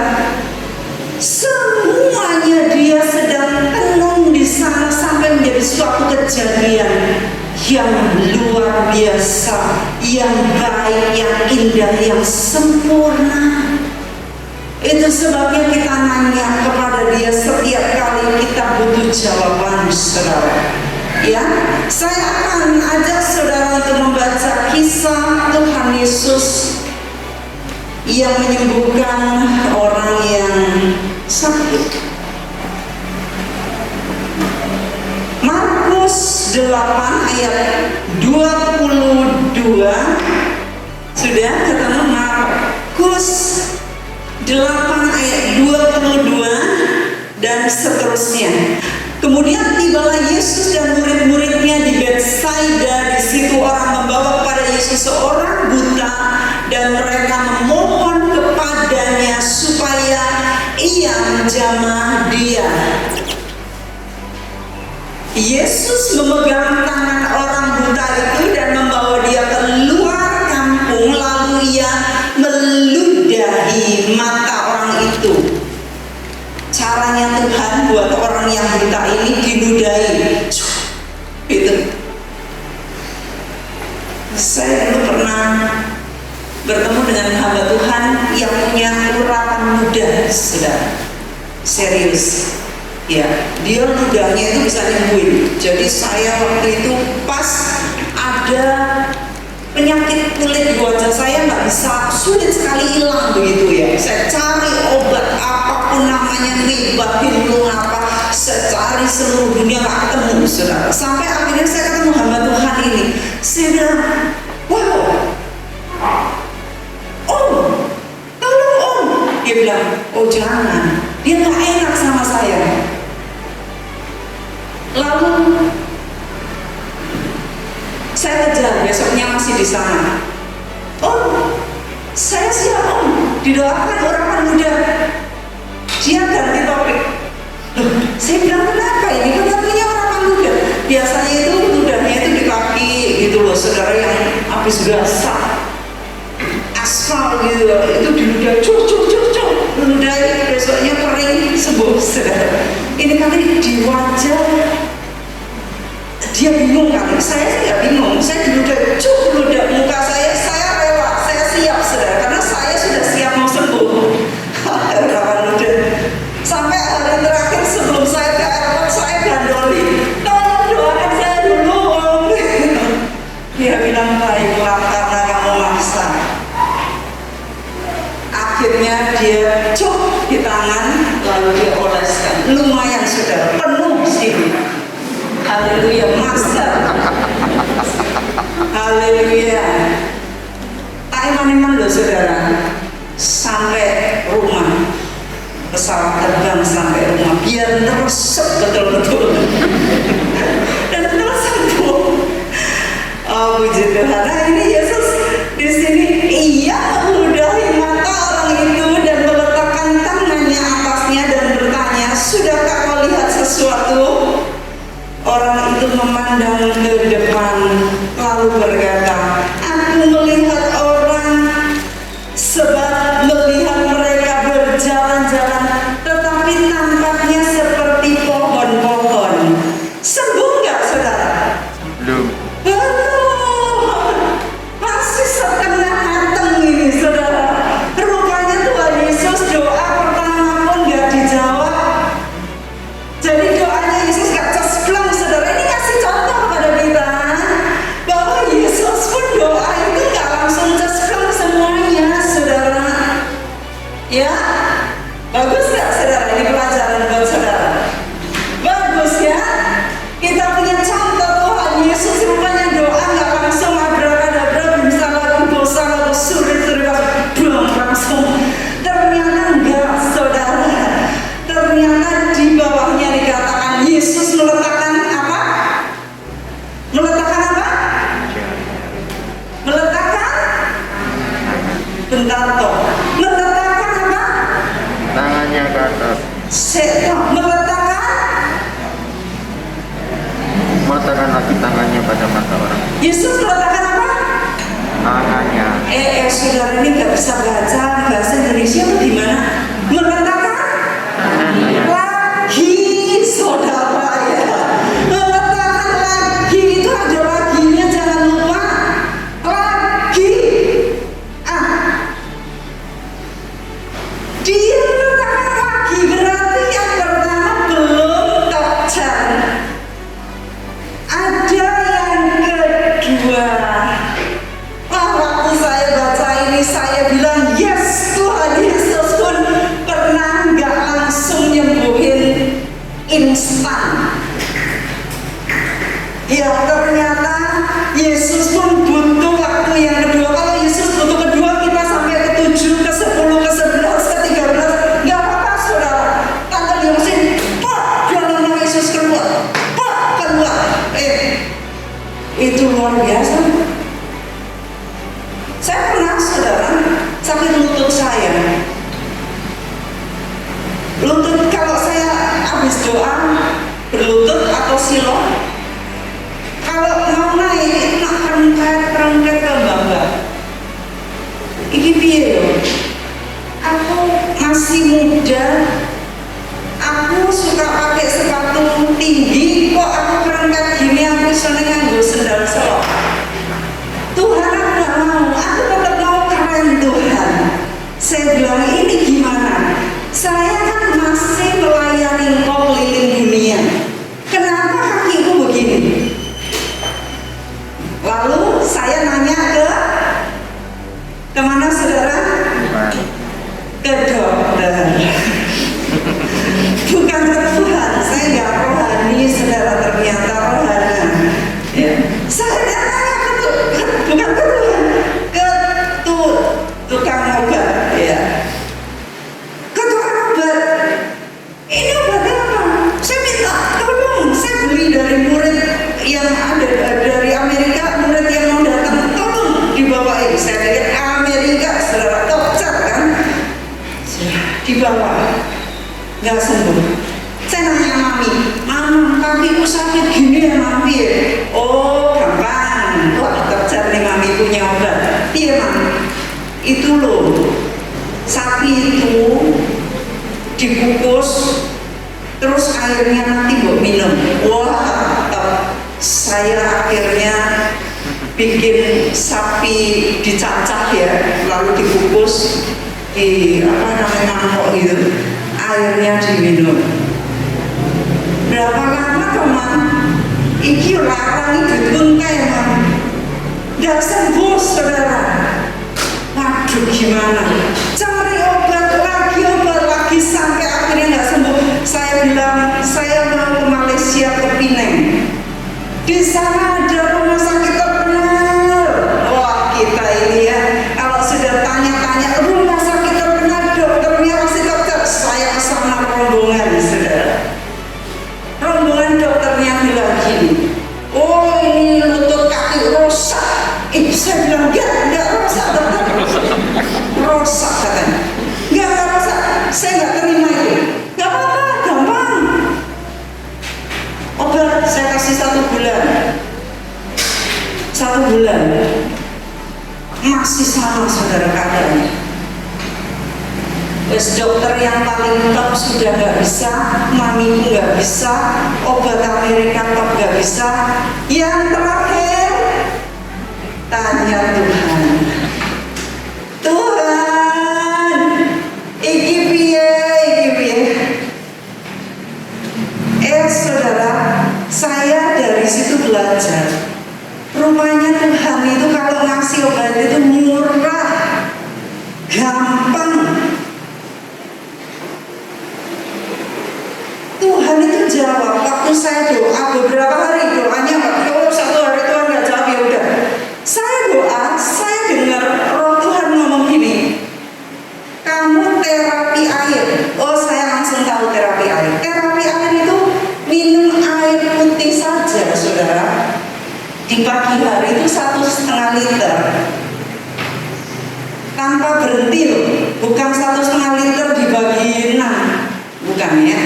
Semuanya Dia sedang tenun di sana sampai menjadi suatu kejadian yang luar biasa, yang baik, yang indah, yang sempurna. Itu sebabnya kita nanya kepada Dia setiap kali kita butuh jawaban, saudara. Ya, saya akan ajak saudara untuk membaca kisah Tuhan Yesus yang menyembuhkan orang yang sakit. Markus 8 ayat 22. Sudah ketemu? Markus 8 ayat 22 dan seterusnya. Kemudian tibalah Yesus dan murid-muridnya di Betsaida. Di situ orang membawa kepada Yesus seorang buta dan mereka memohon kepadanya supaya ia menjamah dia. Yesus memegang tangan orang buta itu dan membawa dia keluar kampung, lalu ia meludahi mata orang itu. Caranya Tuhan buat orang yang buta ini diludahi. Itu. Saya dulu pernah bertemu dengan hamba Tuhan yang punya uratan ludah, saudara. Serius. Ya, dia ludahnya itu bisa nyembuhin. Jadi saya waktu itu pas ada penyakit kulit di wajah saya nggak bisa, sulit sekali hilang begitu ya. Saya cari obat apapun namanya, ribatin apa, saya cari seluruh dunia nggak ketemu, saudara. Sampai akhirnya saya ketemu hamba Tuhan ini. Saya bilang, wow, Om, tolong Om. Dia bilang, oh jangan, dia nggak enak sama saya. sana. Oh, saya siap Om, didoakan orang muda. Dia ganti topik. Loh, saya bilang kenapa ini? Katanya orang muda. Biasanya itu ludahnya itu di kaki gitu loh, saudara, yang habis basah aspal gitu, itu diludah cuk, ludah besoknya kering sembuh, saudara. Ini kali di wajah dia bingung kali, saya sih nggak bingung, saya diludah cuk, ludah muka saya rela, saya siap, saudara, karena saya sudah siap mau sembuh. Berapa ludah sampai hari terakhir sebelum saya ke airport, saya gandoli, tolong doakan saya dulu Om. Dia bilang baiklah karena kamu maksa. Akhirnya dia cuk di tangan, lalu dia oleskan. Lumayan saudara, penuh sini. Haleluya, master. Haleluya. Tak iman-iman loh saudara. Sampai rumah, pesawat terbang sampai rumah, biar tersep betul-betul. Dan terus sembuh. Oh puji Tuhan. Nah ini Yesus di sini, ia meludahi mata orang itu dan meletakkan tangannya atasnya dan bertanya, sudahkah kau lihat sesuatu? Orang itu memandang ke depan lalu berkata, aku melihat orang, sebab melihat mereka berjalan-jalan tetapi tampaknya seperti pohon-pohon. Sembuh nggak saudara? Belum. Masih setengah mateng ini saudara. Rupanya Tuhan Yesus doa pertama pun gak dijawab. Jadi doanya Yesus gak cespleng saudara. Ini kasih contoh pada kita bahwa Yesus pun doa itu gak langsung cespleng semuanya saudara. Ya, bagus gak saudara? Ini pelajaran buat saudara. Bagus ya. Kita punya contoh Tuhan Yesus, rupanya doa gak langsung abrakadabra, bisa lalu dosa lalu surit belum langsung. Ternyata enggak saudara. Ternyata di bawahnya dikatakan Yesus meletakkan apa? Meletakkan apa? Meletakkan? Bentar toh. Meletakkan apa? Tangannya ke atas. Meletakkan lagi tangannya pada mata orang. Yesus meletakkan apa? Tangannya. Saudara ini nggak bisa baca bahasa Indonesia itu gimana? Meletakkan lagi, saudara ya. Meletakkan lagi itu ada laginya, jangan lupa. Lagi. Dia meletakkan lagi berarti yang pertama belum terjadi. Ada yang kedua. Waktu saya baca ini saya bilang yes, Tuhan Yesus pun pernah nggak langsung nyembuhin instan. Ya ternyata Yesus pun butuh waktu yang kedua. Kalau Yesus butuh kedua, kita sampai ke 7, ke 10, ke 11, ke 13, nggak apa-apa saudara. Tante di mesin, Pak, jangan Yesus keluar, Pak keluar. Itu luar biasa. Saya pernah saudara sakit lutut saya. Lutut kalau saya habis doa berlutut atau silo, kalau mau naik itu nak kerengket ke mbak. Ini piye yo? Aku masih muda. Aku suka pakai sepatu tinggi, kok aku kerengket gini, aku seneng nganggo sendal selop. Tuhan aku gak mau, aku tetap mau keren Tuhan. Saya bilang ini gimana? Saya kan masih melayani Engkau keliling dunia. Kenapa kakiku begini? Lalu saya nanya ke mana saudara? Ke dokter. Bukan ke Tuhan. Saya sakit gini ya mami. Oh gampang, wah dokter nih mami punya obat. Iya mami, itu loh, sapi itu dikukus terus airnya nanti buat minum. Wah, saya akhirnya bikin sapi dicacah ya, lalu dikukus di apa namanya mangkok gitu, airnya diminum. Berapa lama teman? Iki larang itu tuntai man, nggak sembuh saudara. Waduh gimana? Cari obat lagi sampai akhirnya nggak sembuh. Saya bilang saya mau ke Malaysia ke Penang. Di sana ada rumah sakit terkenal. Wah kita ini ya, kalau sudah tanya-tanya rumah sakit terkenal dokternya masih dokter. Saya kesana rombongan saudara. Rombongan dokternya bilang gini, oh ini lutut kaki rusak. Saya bilang enggak rusak dokter. Rusak katanya. Enggak rusak. Saya nggak terima itu. Nggak apa-apa, gampang. Obat saya kasih 1 bulan. 1 bulan masih sama saudara keadaannya. Wes dokter yang paling top sudah nggak bisa, mamiku nggak bisa, obat Amerika top nggak bisa. Yang terakhir tanya Tuhan. Tuhan, iki piye? Saudara, saya dari situ belajar. Rupanya Tuhan itu kalau ngasih obat itu murah, gampang. Tuhan itu jawab. Waktu saya doa beberapa hari, doanya oh 1 hari Tuhan nggak jawab ya udah. Saya doa, saya dengar Roh Tuhan ngomong gini, kamu terapi air. Oh saya langsung tahu terapi air. Terapi air itu minum air putih saja saudara. Di pagi hari itu 1,5 liter tanpa berhenti loh, bukan 1,5 liter dibagi 6, bukan ya,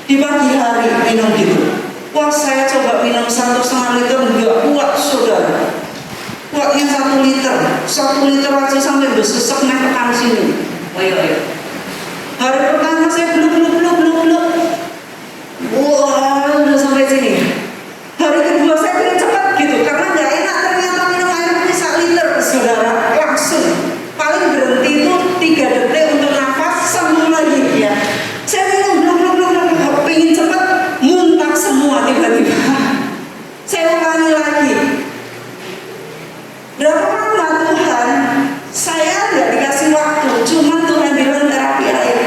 di pagi hari minum gitu. Wah saya coba minum 1,5 liter enggak kuat saudara, kuatnya 1 liter aja sampai bersesek naik ke sini. Ayo. Hari pertama saya belum, wah udah sampai sini. Hari kedua saya pengen cepat gitu, karena nggak enak ternyata minum air putih 1 liter saudara, langsung paling berhenti itu 3 detik untuk nafas, sembuh lagi ya. Saya minum belum, pengen cepat, muntah semua tiba-tiba. Saya ulangi lagi. Berapa lama Tuhan? Saya nggak dikasih waktu, cuma Tuhan bilang terapi air.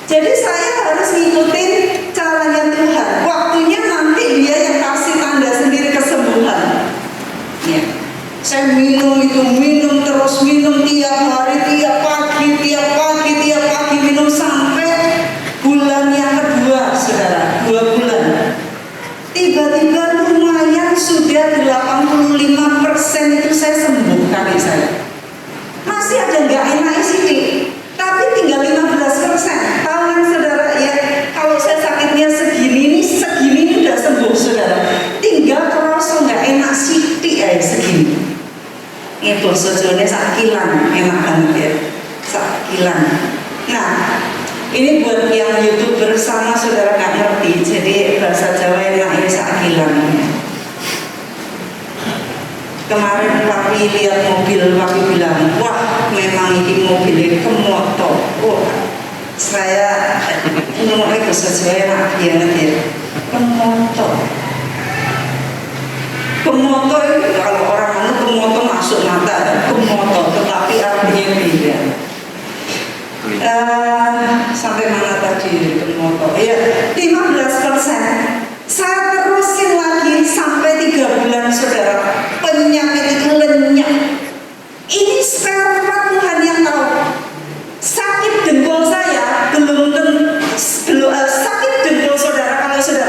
Jadi saya harus ngikutin caranya Tuhan. Waktunya nanti Dia yang kasih tanda sendiri kesembuhan. Ya. Saya minum terus tiap hari, tiap pagi minum sampai bulan yang kedua, saudara, 2 bulan. Tiba-tiba lumayan sudah 85% itu saya sembuh kaki saya. Masih ada nggak enak sih, tapi tinggal 15%. Tahu kan saudara ya, kalau saya sakitnya segini udah sembuh saudara. Tinggal kerasa nggak enak sithik ya segini. Ini basa Jawane sakilan, enak banget ya, sakilan. Nah, ini buat yang YouTuber sama saudara nggak ngerti, jadi bahasa Jawa enaknya sakilan. Kemarin papi lihat mobil, papi bilang, wah memang ini mobilnya kemoto. Wah, saya ngomongnya bahasa Jawa enak banget ya, kemoto. Kemoto itu kalau orang kemoto masuk mata, kemoto, tetapi artinya beda. Sampai mana tadi kemoto? Ya 15%. Saya terusin lagi sampai 3 bulan saudara. Penyakit itu lenyap. Ini spare part Tuhan yang tahu. Sakit dengkul saya belum sakit dengkul saudara kalau saudara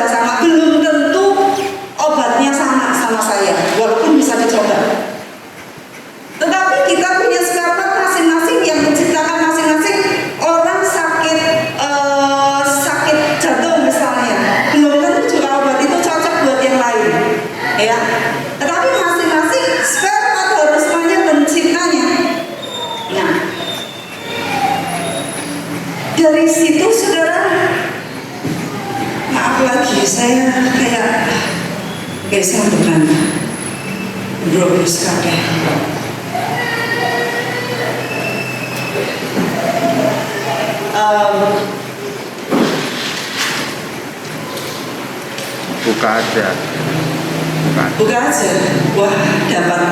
ya. Tetapi masing-masing spare part harus tanya penciptanya. Nah, dari situ saudara, maaf lagi saya kayak sambutan bro sekali. Buka aja. Buka aja. Wah, dapat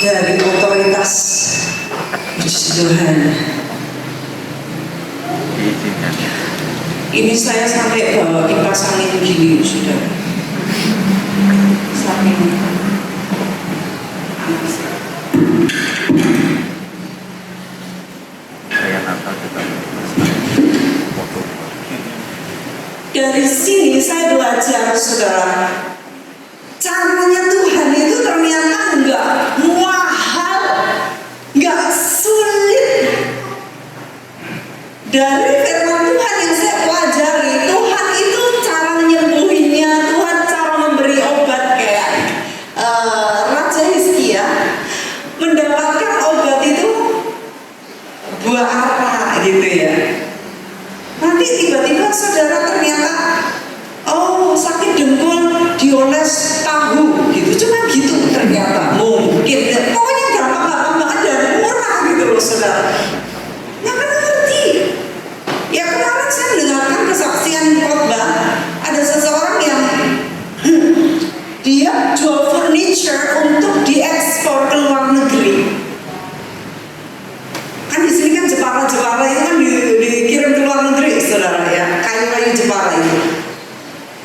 dari otoritas. Puji Tuhan. Diizinkan. Ini saya sampai bawa kipas angin gini sudah. Saking Saya Natal kita foto. dari sini saya belajar saudara, caranya Tuhan itu ternyata enggak mahal, enggak sulit. Dari firman Tuhan yang saya pelajari, Tuhan itu cara menyembuhinya, Tuhan cara memberi obat kayak Raja Hizkia mendapatkan obat itu buah apa gitu ya. Nanti tiba-tiba saudara ternyata sakit dengkul dioles tahu gitu, cuma gitu ternyata mungkin pokoknya gampang banget dan murah gitu loh saudara. Nggak pernah ngerti. Ya kemarin saya mendengarkan kesaksian khotbah ada seseorang yang dia jual furniture untuk diekspor ke luar negeri. Kan di sini kan Jepara itu kan dikirim ke luar negeri saudara ya, kayu-kayu Jepara itu.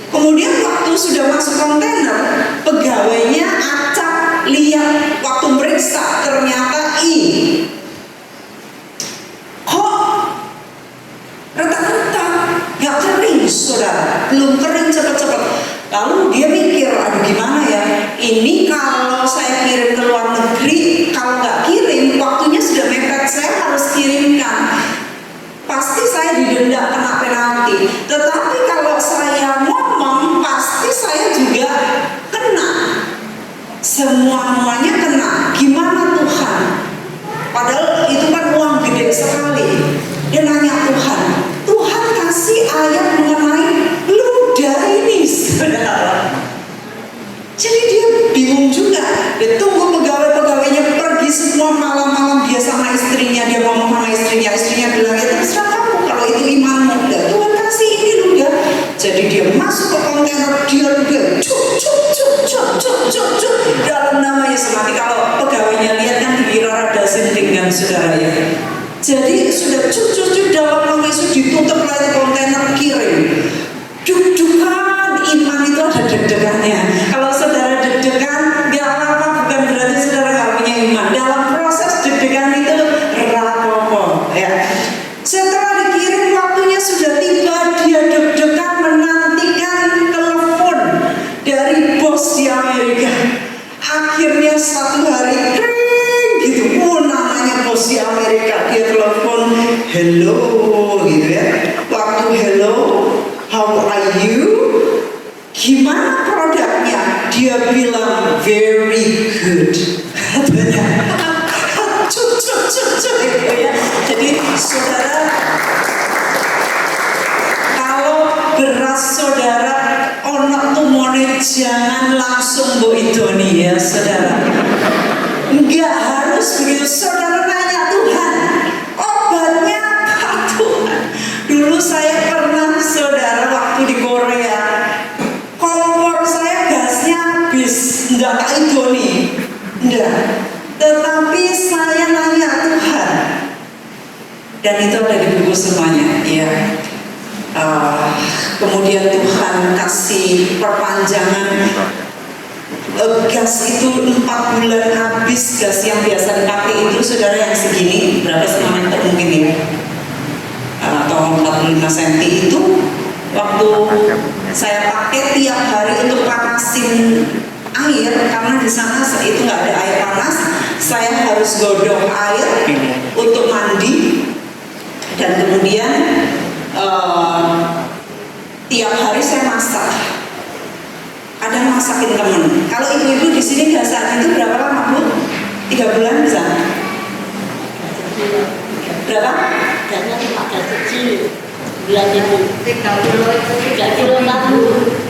Kemudian waktu sudah masuk kontainer, pegawainya acak lihat waktu meriksa ternyata kok retak-retak, nggak kering saudara, belum kering cepet-cepet. Lalu dia mikir, aduh gimana ya, ini kalau saya kirim ke luar negeri, kalau nggak kirim, waktunya sudah mepet, saya harus kirimkan. Pasti saya didenda kena penalti. Tetapi kalau saya ngomong, pasti saya juga kena. Semuanya kena. Gimana Tuhan? Padahal itu kan uang gede sekali. Dia nanya Tuhan kasih ayat mengenai ludah ini, saudara. Jadi dia bingung juga. Dia tunggu pegawai-pegawainya pergi semua malam-malam dia sama istrinya. Dia ngomong sama istrinya. Istrinya bilang, ya terserah kamu kalau itu imanmu. Dan Tuhan kasih ini ludah. Jadi dia masuk ke kontainer, dia ludah. Cuk. Dalam nama Yesus. Nanti kalau pegawainya lihat kan dikira rada sinting kan saudara ya. Jadi sudah cuk dalam nama Yesus ditutup lagi kontainer kirim. Deg-degan, iman itu ada deg-degannya. Kalau saudara deg-degan, gak apa-apa, bukan berarti saudara gak punya iman. Dalam proses deg-degan itu rapopo ya. Setelah dikirim waktunya sudah tiba, dia deg-degan menantikan telepon dari bos di Amerika. Akhirnya satu hari kring gitu, namanya bos di Amerika, dia telepon hello gitu ya. Waktu hello, how are you? Gimana produknya? Dia bilang very good. Katanya cuk gitu ya. Jadi saudara, kalau beras saudara ono tumone jangan langsung mbok idoni ya saudara. Enggak harus begitu. Saudara nanya Tuhan, obatnya apa Tuhan? Dulu saya pernah saudara waktu di Korea, kompor saya gasnya habis, enggak tak idoni, enggak. Tetapi saya nanya Tuhan, dan itu ada di buku semuanya, ya. Kemudian Tuhan kasih perpanjangan. Gas itu 4 bulan habis. Gas yang biasa dipakai itu saudara yang segini, berapa meter mungkin ya, atau 45 cm itu waktu saya pakai tiap hari untuk panasin air, karena di sana itu nggak ada air panas, saya harus godok air untuk mandi, dan kemudian tiap hari saya masak. kadang masakin temen. Kalau ibu-ibu di sini biasanya itu berapa lama Bu? 3 bulan bisa? Berapa? Karena agak kecil bulan itu 3 kilo itu 3 kilo tahu.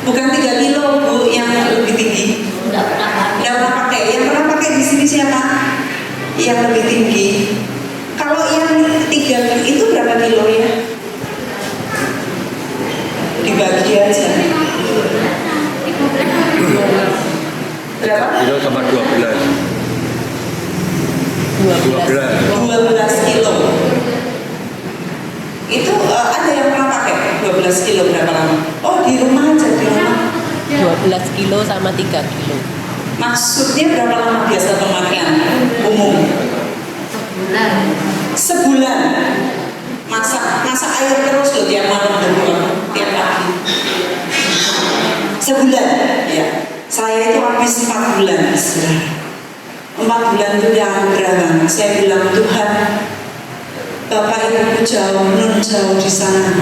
Bukan 3 kilo Bu, yang lebih tinggi. Tidak pernah pakai. Tidak pernah pakai. Yang pernah pakai di sini siapa? Yang lebih tinggi. Kalau yang 3 itu berapa kilo ya? Dibagi aja. Berapa? Kilo sama 12. 12 kilo. Itu ada yang pernah pakai 12 kilo berapa lama? Oh di rumah aja, di rumah. 12 kilo sama 3 kilo. Maksudnya berapa lama biasa pemakaian umum? Sebulan. Masak air terus loh tiap malam dan tiap pagi. Sebulan, ya. Saya itu habis 4 bulan, saudara. 4 bulan itu yang berapa? Saya bilang Tuhan, Bapak Ibu jauh, non jauh di sana.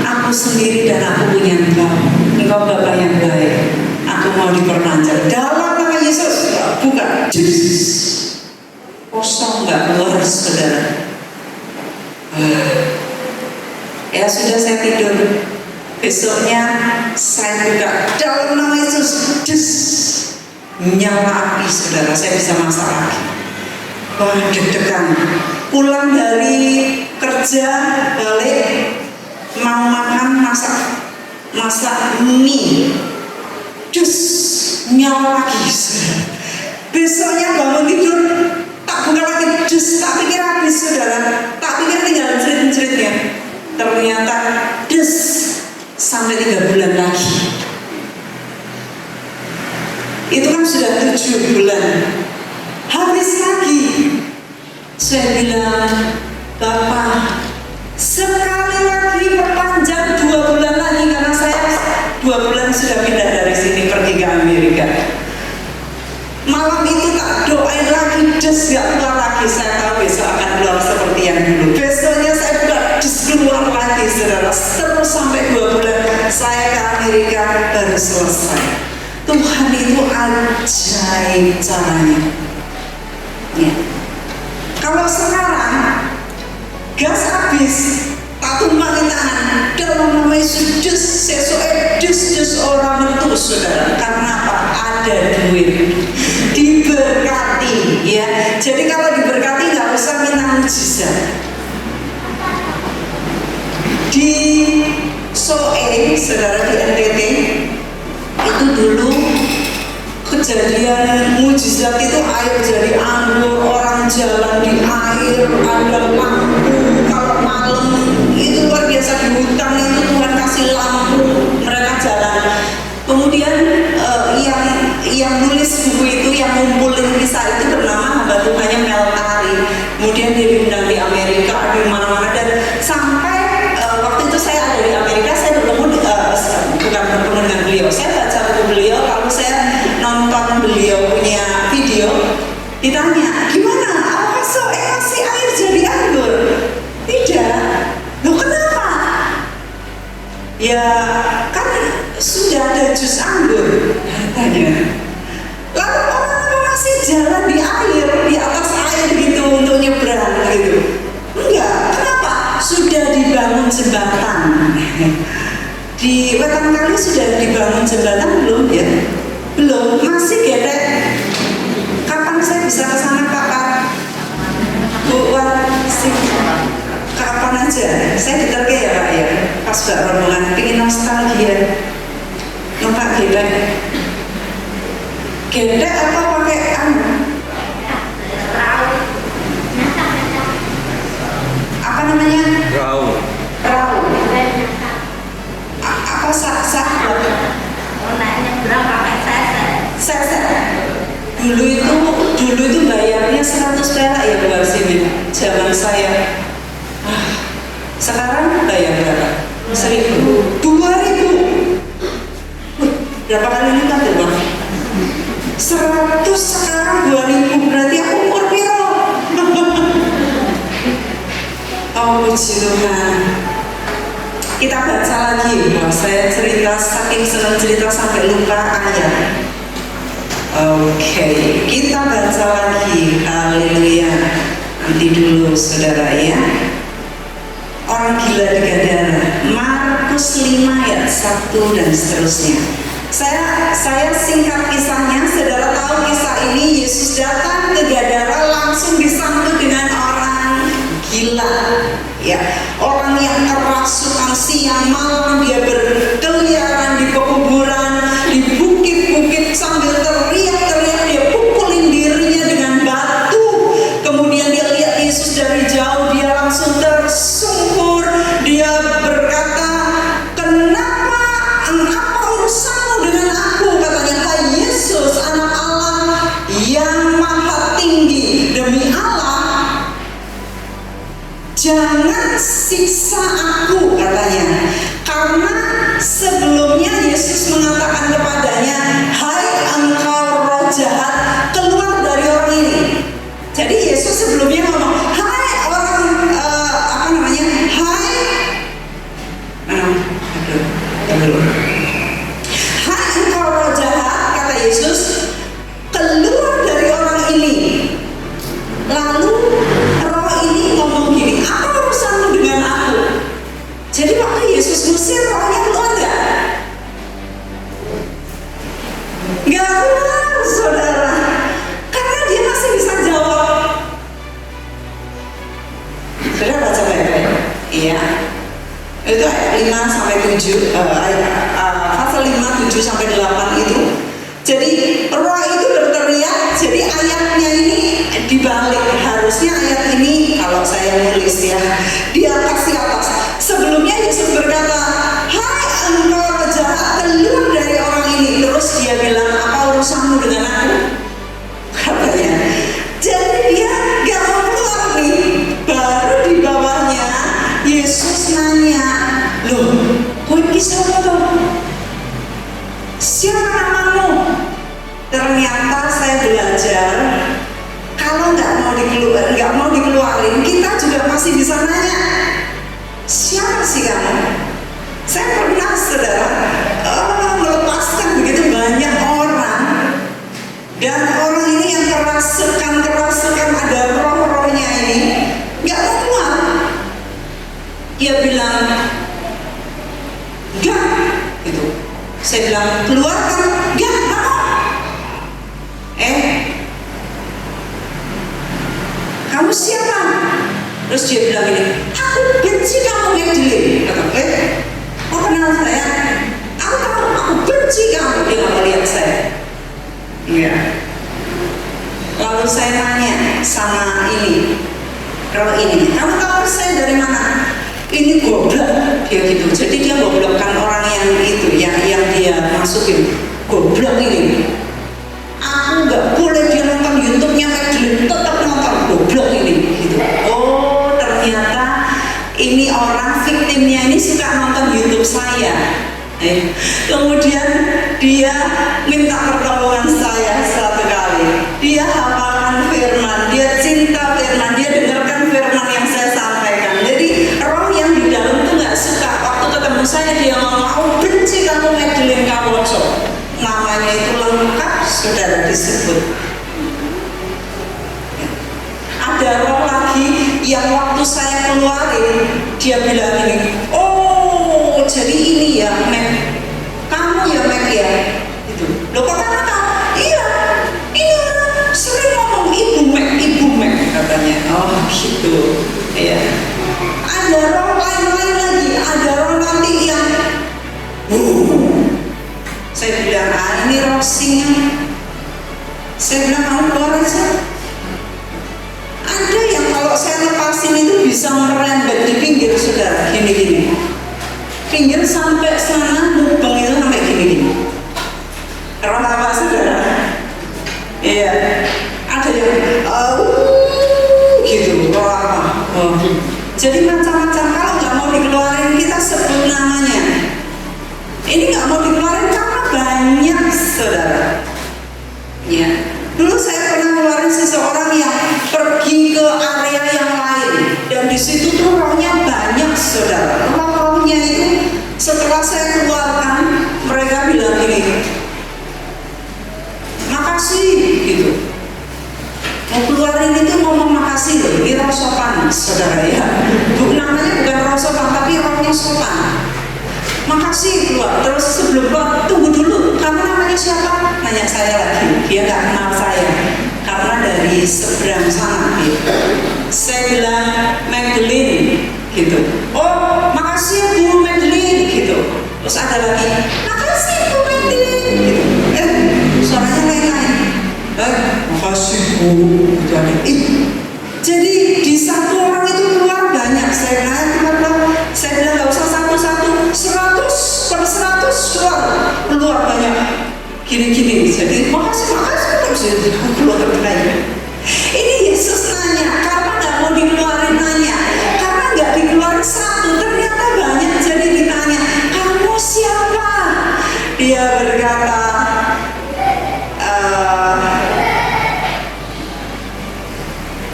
Aku sendiri dan aku punya Engkau Bapak yang baik. Aku mau diperpanjang dalam nama Yesus. Bukan, kosong nggak keluar saudara. Ya sudah saya tidur. Besoknya saya buka dalam nama Yesus. Nyala api saudara, saya bisa masak lagi. Wah deg-degan. Pulang dari kerja balik mau makan masak mie. Nyala lagi saudara. Besoknya bangun tidur tak buka lagi tak pikir habis saudara. Tak pikir tinggal jerit-jeritnya. Ternyata sampai 3 bulan lagi. Itu kan sudah 7 bulan. Habis lagi. Saya bilang, Bapak, sekali lagi perpanjang 2 bulan lagi karena saya 2 bulan sudah pindah dari sini pergi ke Amerika. Malam itu tak doain lagi, gak keluar lagi. Saya tahu besok akan keluar seperti yang dulu. Besoknya saya buka keluar lagi, saudara. Terus sampai 2 bulan saya ke Amerika baru selesai. Tuhan itu ajaib caranya. Ya. Kalau sekarang gas habis, tak tumpangin tangan dalam nama Yesus, dus orang itu saudara. Karena apa? Ada duit, diberkati, ya. Jadi kalau diberkati nggak usah minta mujizat. Di Soe, saudara di NTT, itu dulu kejadian mujizat itu air jadi anggur, orang jalan di air, ada lampu. Kalau malam itu luar biasa di hutan itu Tuhan kasih lampu, mereka jalan. Kemudian yang nulis buku itu, yang ngumpulin kisah itu bernama hamba Tuhannya Meltari. Kemudian dia diundang di Amerika, di mana-mana, dan sampai waktu itu saya ada di Amerika, saya bertemu bukan bertemu dengan beliau, saya baca buku beliau, lalu saya nonton beliau punya video. Ditanya, gimana? Apakah Soe masih air jadi anggur? Tidak. Loh kenapa? Ya kan sudah ada jus anggur, katanya. Lalu orang masih jalan di air, di atas air gitu untuk nyebrang gitu? Enggak. Kenapa? Sudah dibangun jembatan. Di Wetan Kali sudah dibangun jembatan belum ya? Belum, masih gedek. Kapan saya bisa ke sana kapan? Kapan aja? Saya diterke ya Pak ya. Pas Mbak rombongan, pengen nostalgia. Numpak gedek. Gedek apa pakai apa namanya? Perahu. Perahu. Apa sak Sesek. Dulu itu bayarnya 100 perak ya buat sini. Zaman saya. Sekarang bayar berapa? 1.000. 2.000. Berapa kali lipat ya Bang? 100 sekarang 2.000, berarti aku umur piro? Oh puji Tuhan. Kita baca lagi, saya cerita saking senang cerita sampai lupa ayat. Oke, kita baca lagi. Haleluya. Nanti dulu saudara ya. Orang gila di Gadara, Markus 5 ayat 1 dan seterusnya. Saya singkat kisahnya. Saudara tahu kisah ini, Yesus datang ke Gadara langsung disambut dengan orang gila, ya, orang yang kerasukan siang malam dia berkeliaran di pekuburan, di bukit-bukit sambil teriak-teriak dia pukulin dirinya dengan batu. Kemudian dia lihat Yesus dari jauh, dia langsung tersungkur, dia berkata, kenapa apa urusanmu dengan aku, katanya. Hai Yesus, anak Allah yang maha tinggi, demi Allah jangan siksa aku, katanya. Karena sebelumnya Yesus mengatakan kepadanya, hai engkau roh jahat, keluar dari orang ini. Jadi Yesus sebelumnya ngomong, hai orang hai engkau roh jahat, kata Yesus, keluar dari orang ini. Lalu roh ini ngomong gini, apa urusanmu dengan aku? Jadi waktu Yesus ngusir, rohnya keluar gak? Gak keluar, saudara. Karena dia masih bisa jawab. Saudara baca baik-baik. Iya. Itu ayat 5 sampai 7, pasal 5, 7 sampai 8 itu. Jadi roh itu berteriak. Jadi ayatnya ini dibalik. Harusnya ayat ini, kalau saya nulis ya, di atas. Sebelumnya Yesus berkata, hai engkau roh jahat, keluar dari orang ini. Terus dia bilang, apa urusanmu dengan aku, katanya. Jadi dia gak mau keluar nih. Baru di bawahnya Yesus nanya, loh, kau ini siapa tuh? Siapa namamu? Ternyata saya belajar, kalau nggak mau dikeluarin, kita juga masih bisa nanya, siapa sih kamu? Saya pernah, saudara, melepaskan begitu banyak orang, dan orang ini yang kerasukan ada roh-rohnya ini nggak mau keluar. Dia bilang, enggak, gitu. Saya bilang, keluarkan, enggak mau. Kamu siapa? Terus dia bilang ini, aku benci kamu, Magdalene. Kata, kau kenal saya? Aku tahu, aku benci kamu. Dia nggak mau lihat saya. Iya. Lalu saya tanya sama roh ini, kamu tahu saya dari mana? Ini goblok, dia gitu. Jadi dia goblokkan orang yang itu, yang dia masukin. Goblok ini. Aku nggak boleh dia nonton YouTube-nya Magdalene, tetap nonton. Goblok ini, gitu. Oh, ternyata ini orang victimnya ini suka nonton YouTube saya. Kemudian dia minta pertolongan saya satu kali. Dia hafalkan firman, dia cinta firman, dia dengarkan firman yang saya sampaikan. Jadi roh yang di dalam tuh nggak suka. Waktu ketemu saya dia ngomong, aku benci kamu Magdalene Kawoco. Namanya itu lengkap, saudara, disebut. Ada roh lagi yang waktu saya keluarin, dia bilang ini, oh jadi ini ya Meg, kamu ya Meg ya, itu. Loh kok kamu tahu? Iya, ini orang sering ngomong ibu Meg katanya. Oh gitu, ya. Ada roh lain lagi, ada roh nanti yang, saya bilang, ini roh singa. Saya bilang, kamu keluar aja. Ada yang kalau saya lepasin itu bisa merembet di pinggir, saudara, gini-gini. Pinggir sampai sana, lubang itu sampai gini-gini. Roh apa, saudara? Iya. Ada yang, gitu, roh apa? Jadi macam-macam. Kalau nggak mau dikeluarin, kita sebut namanya. Ini nggak mau dikeluarin karena banyak, saudara. Ya. Dulu saya pernah ngeluarin seseorang yang pergi ke area yang lain, dan di situ tuh rohnya banyak, saudara. Roh-rohnya itu setelah saya keluarkan, mereka bilang nanya saya lagi, dia nggak kenal saya karena dari seberang sana gitu. Saya bilang Magdalene gitu. Oh makasih ya Bu Magdalene gitu. Terus ada lagi, makasih Bu Magdalene gitu. Suaranya lain-lain. Makasih Bu. Jadi di satu orang itu keluar banyak. Saya bilang nggak usah satu-satu, 100 per 100 keluar banyak. Gini-gini. Jadi makasih terus keluar banyak. Ini Yesus nanya, karena nggak mau dikeluarin nanya, karena nggak dikeluarin satu, ternyata banyak. Jadi ditanya, kamu siapa? Dia berkata,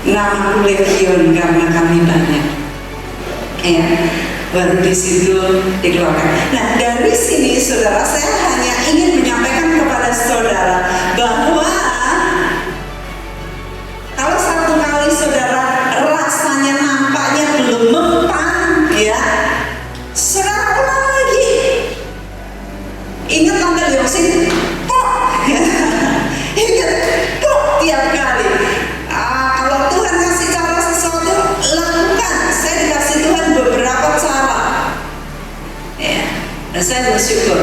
nama Legion karena kami banyak. Ya, baru di situ dikeluarkan. Nah dari sini saudara, saya hanya ingin menyampaikan kepada saudara bahwa kalau satu kali saudara rasanya nampaknya belum mempan, ya, saudara ulang lagi. Ingat tanggal Yosin, kok, ingat kok tiap kali. Kalau Tuhan kasih cara sesuatu, lakukan. Saya dikasih Tuhan beberapa cara, ya, dan saya bersyukur.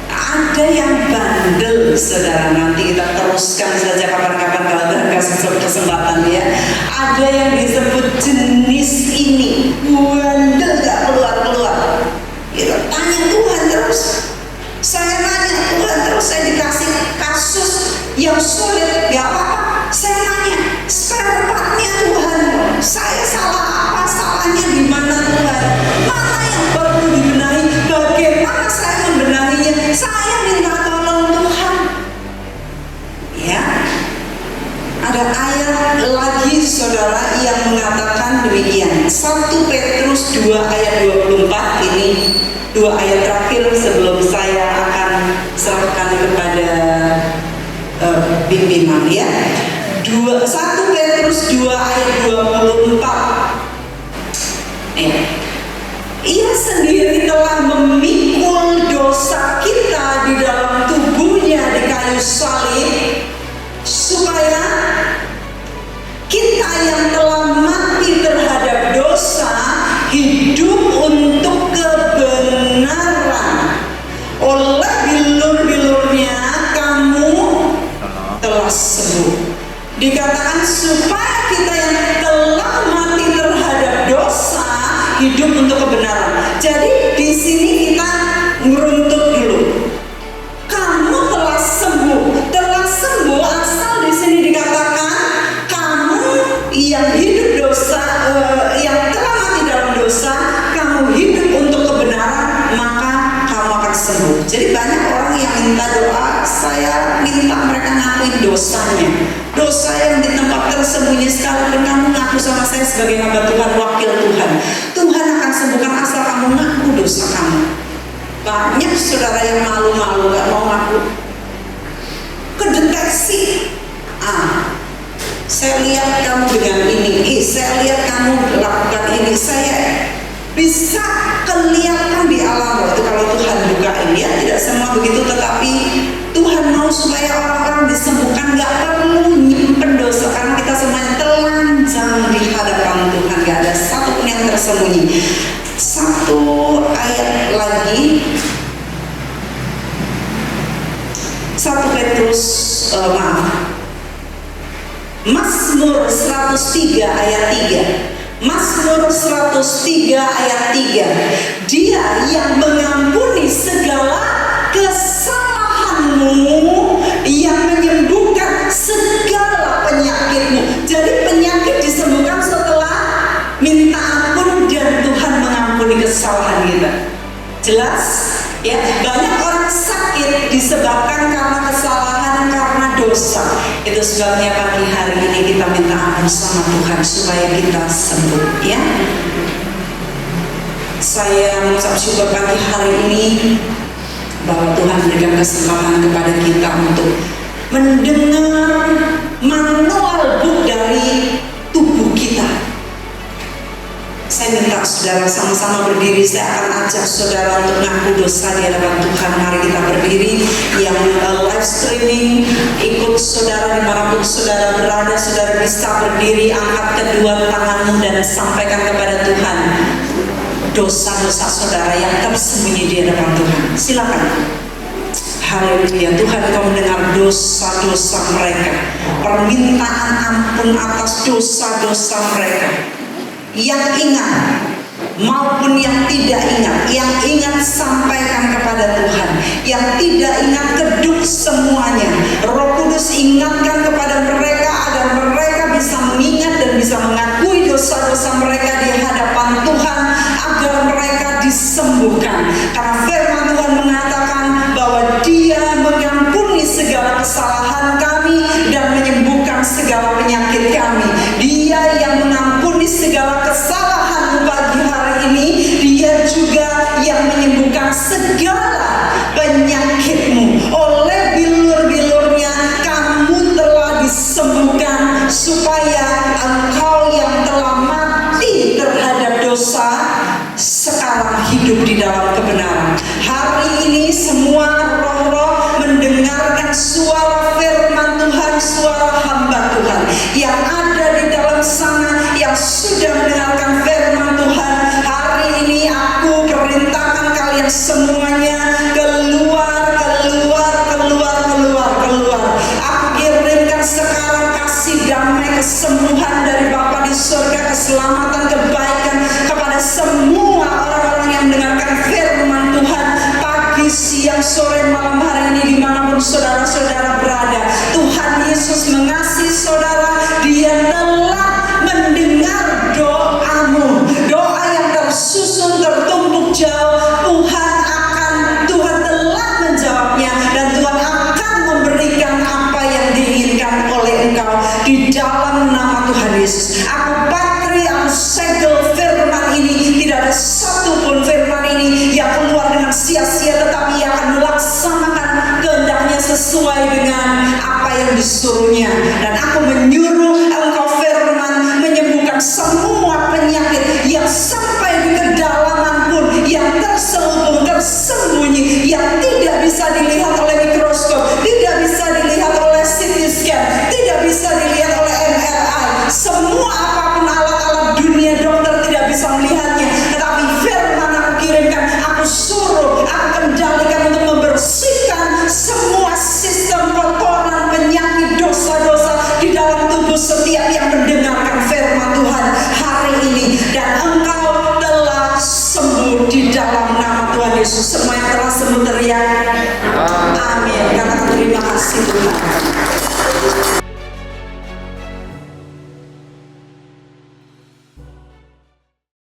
Ada yang bandel, saudara, nanti kita teruskan saja kapan-kapan kalau Tuhan kasih kesempatan, ya. Ada yang disebut jenis ini, bandel gak keluar-keluar. Gitu. Tanya Tuhan terus. Saya nanya Tuhan terus, saya dikasih kasus yang sulit, gak apa-apa. Saya nanya, spare partnya Tuhan, saya salah apa, salahnya di mana Tuhan? Mana yang perlu dibenahi? Bagaimana saya membenahinya? Saya minta tolong Tuhan. Ya, ada ayat lagi saudara yang mengatakan demikian. 1 Petrus 2 ayat 24, ini 2 ayat terakhir sebelum saya akan serahkan kepada pimpinan, ya. 1 Petrus 2 ayat 24. Ia sendiri telah memikul dosa kita di dalam tubuhnya di kayu salib, supaya kita yang telah mati terhadap dosa hidup untuk kebenaran. Oleh bilur-bilurnya kamu telah sembuh. Dikatakan supaya kita yang telah mati terhadap dosa hidup untuk kebenaran. Jadi di sini kita ngeruntut dulu. Kamu telah sembuh. Telah sembuh asal di sini dikatakan kamu yang hidup dosa, yang telah mati dalam dosa, kamu hidup untuk kebenaran, maka kamu akan sembuh. Jadi banyak orang yang minta doa, saya minta mereka ngakuin dosanya. Dosa yang di tempat tersembunyi, sekalipun kamu ngaku sama saya sebagai hamba Tuhan, wakil Tuhan, Tuhan akan sembuhkan asal kamu ngaku dosa kamu. Banyak saudara yang malu-malu gak mau ngaku. Kedeteksi, saya lihat kamu dengan ini, saya lihat kamu lakukan ini, saya bisa kelihatan di alam itu kalau Tuhan bukain, ya. Tidak semua begitu, tetapi Tuhan mau supaya orang-orang disembuhkan, gak perlu nyimpen dosa karena kita semuanya telanjang di hadapan Tuhan, gak ada satupun yang tersembunyi. 1 ayat lagi, 1 Petrus, Mazmur 103 ayat 3. Mazmur 103 ayat 3. Dia yang mengampuni segala kesalahanmu, yang menyembuhkan segala penyakitmu. Jadi penyakit disembuhkan setelah minta ampun dan Tuhan mengampuni kesalahan kita. Jelas? Ya, banyak orang sakit disebabkan karena kesalahan, karena dosa. Itu sebabnya pagi hari ini kita minta ampun sama Tuhan supaya kita sembuh, ya. Saya mengucap syukur pagi hari ini bahwa Tuhan berikan kesempatan kepada kita untuk mendengar manual book dari tubuh kita. Saya minta saudara sama-sama berdiri. Saya akan ajak saudara untuk ngaku dosa di hadapan Tuhan. Mari kita berdiri. Yang live stream ini ikut saudara dimanapun saudara berada. Saudara bisa berdiri, angkat kedua tanganmu dan sampaikan kepada Tuhan dosa-dosa saudara yang tersembunyi di hadapan Tuhan. Silakan. Haleluya. Tuhan, Kau mendengar dosa-dosa mereka, permintaan ampun atas dosa-dosa mereka, yang ingat maupun yang tidak ingat. Yang ingat sampaikan kepada Tuhan, yang tidak ingat keduk semuanya. Roh Kudus ingatkan kepada mereka agar mereka bisa mengingat dan bisa mengakui dosa-dosa mereka di hadapan Tuhan, agar mereka disembuhkan. Karena firman Tuhan mengatakan bahwa Dia mengampuni segala kesalahan kami dan menyembuhkan segala penyakit kami. Dia yang mengampuni segala kesalahan pagi hari ini, Dia juga yang menyembuhkan segala penyakitmu. Oleh bilur-bilurnya kamu telah disembuhkan, supaya engkau yang telah mati terhadap dosa sekarang hidup di dalam kebenaran. Hari ini semua roh-roh mendengarkan suara firman Tuhan, suara hamba Tuhan yang ada di dalam sana, yang sudah mendengarkan firman Tuhan. Hari ini aku perintahkan kalian semuanya keluar, keluar, keluar, keluar, keluar. Aku kirimkan sekarang kasih damai, kesembuhan dari Bapa di surga, keselamatan, kebaikan kepada semua orang-orang yang mendengarkan firman Tuhan pagi, siang, sore, malam hari ini dimanapun saudara-saudara berada. Tuhan Yesus mengasihi saudara. Dia telah mendengar doamu, doa yang tersusun tertumpuk jauh. Tuhan telah menjawabnya, dan Tuhan akan memberikan apa yang diinginkan oleh engkau di dalam nama Tuhan Yesus. Aku patri, aku segel firman ini. Tidak ada satupun firman ini yang keluar dengan sia-sia, tetapi yang akan melaksanakan kehendaknya sesuai dengan apa yang disuruhnya. Dan aku menyuruh engkau firman menyembuhkan semua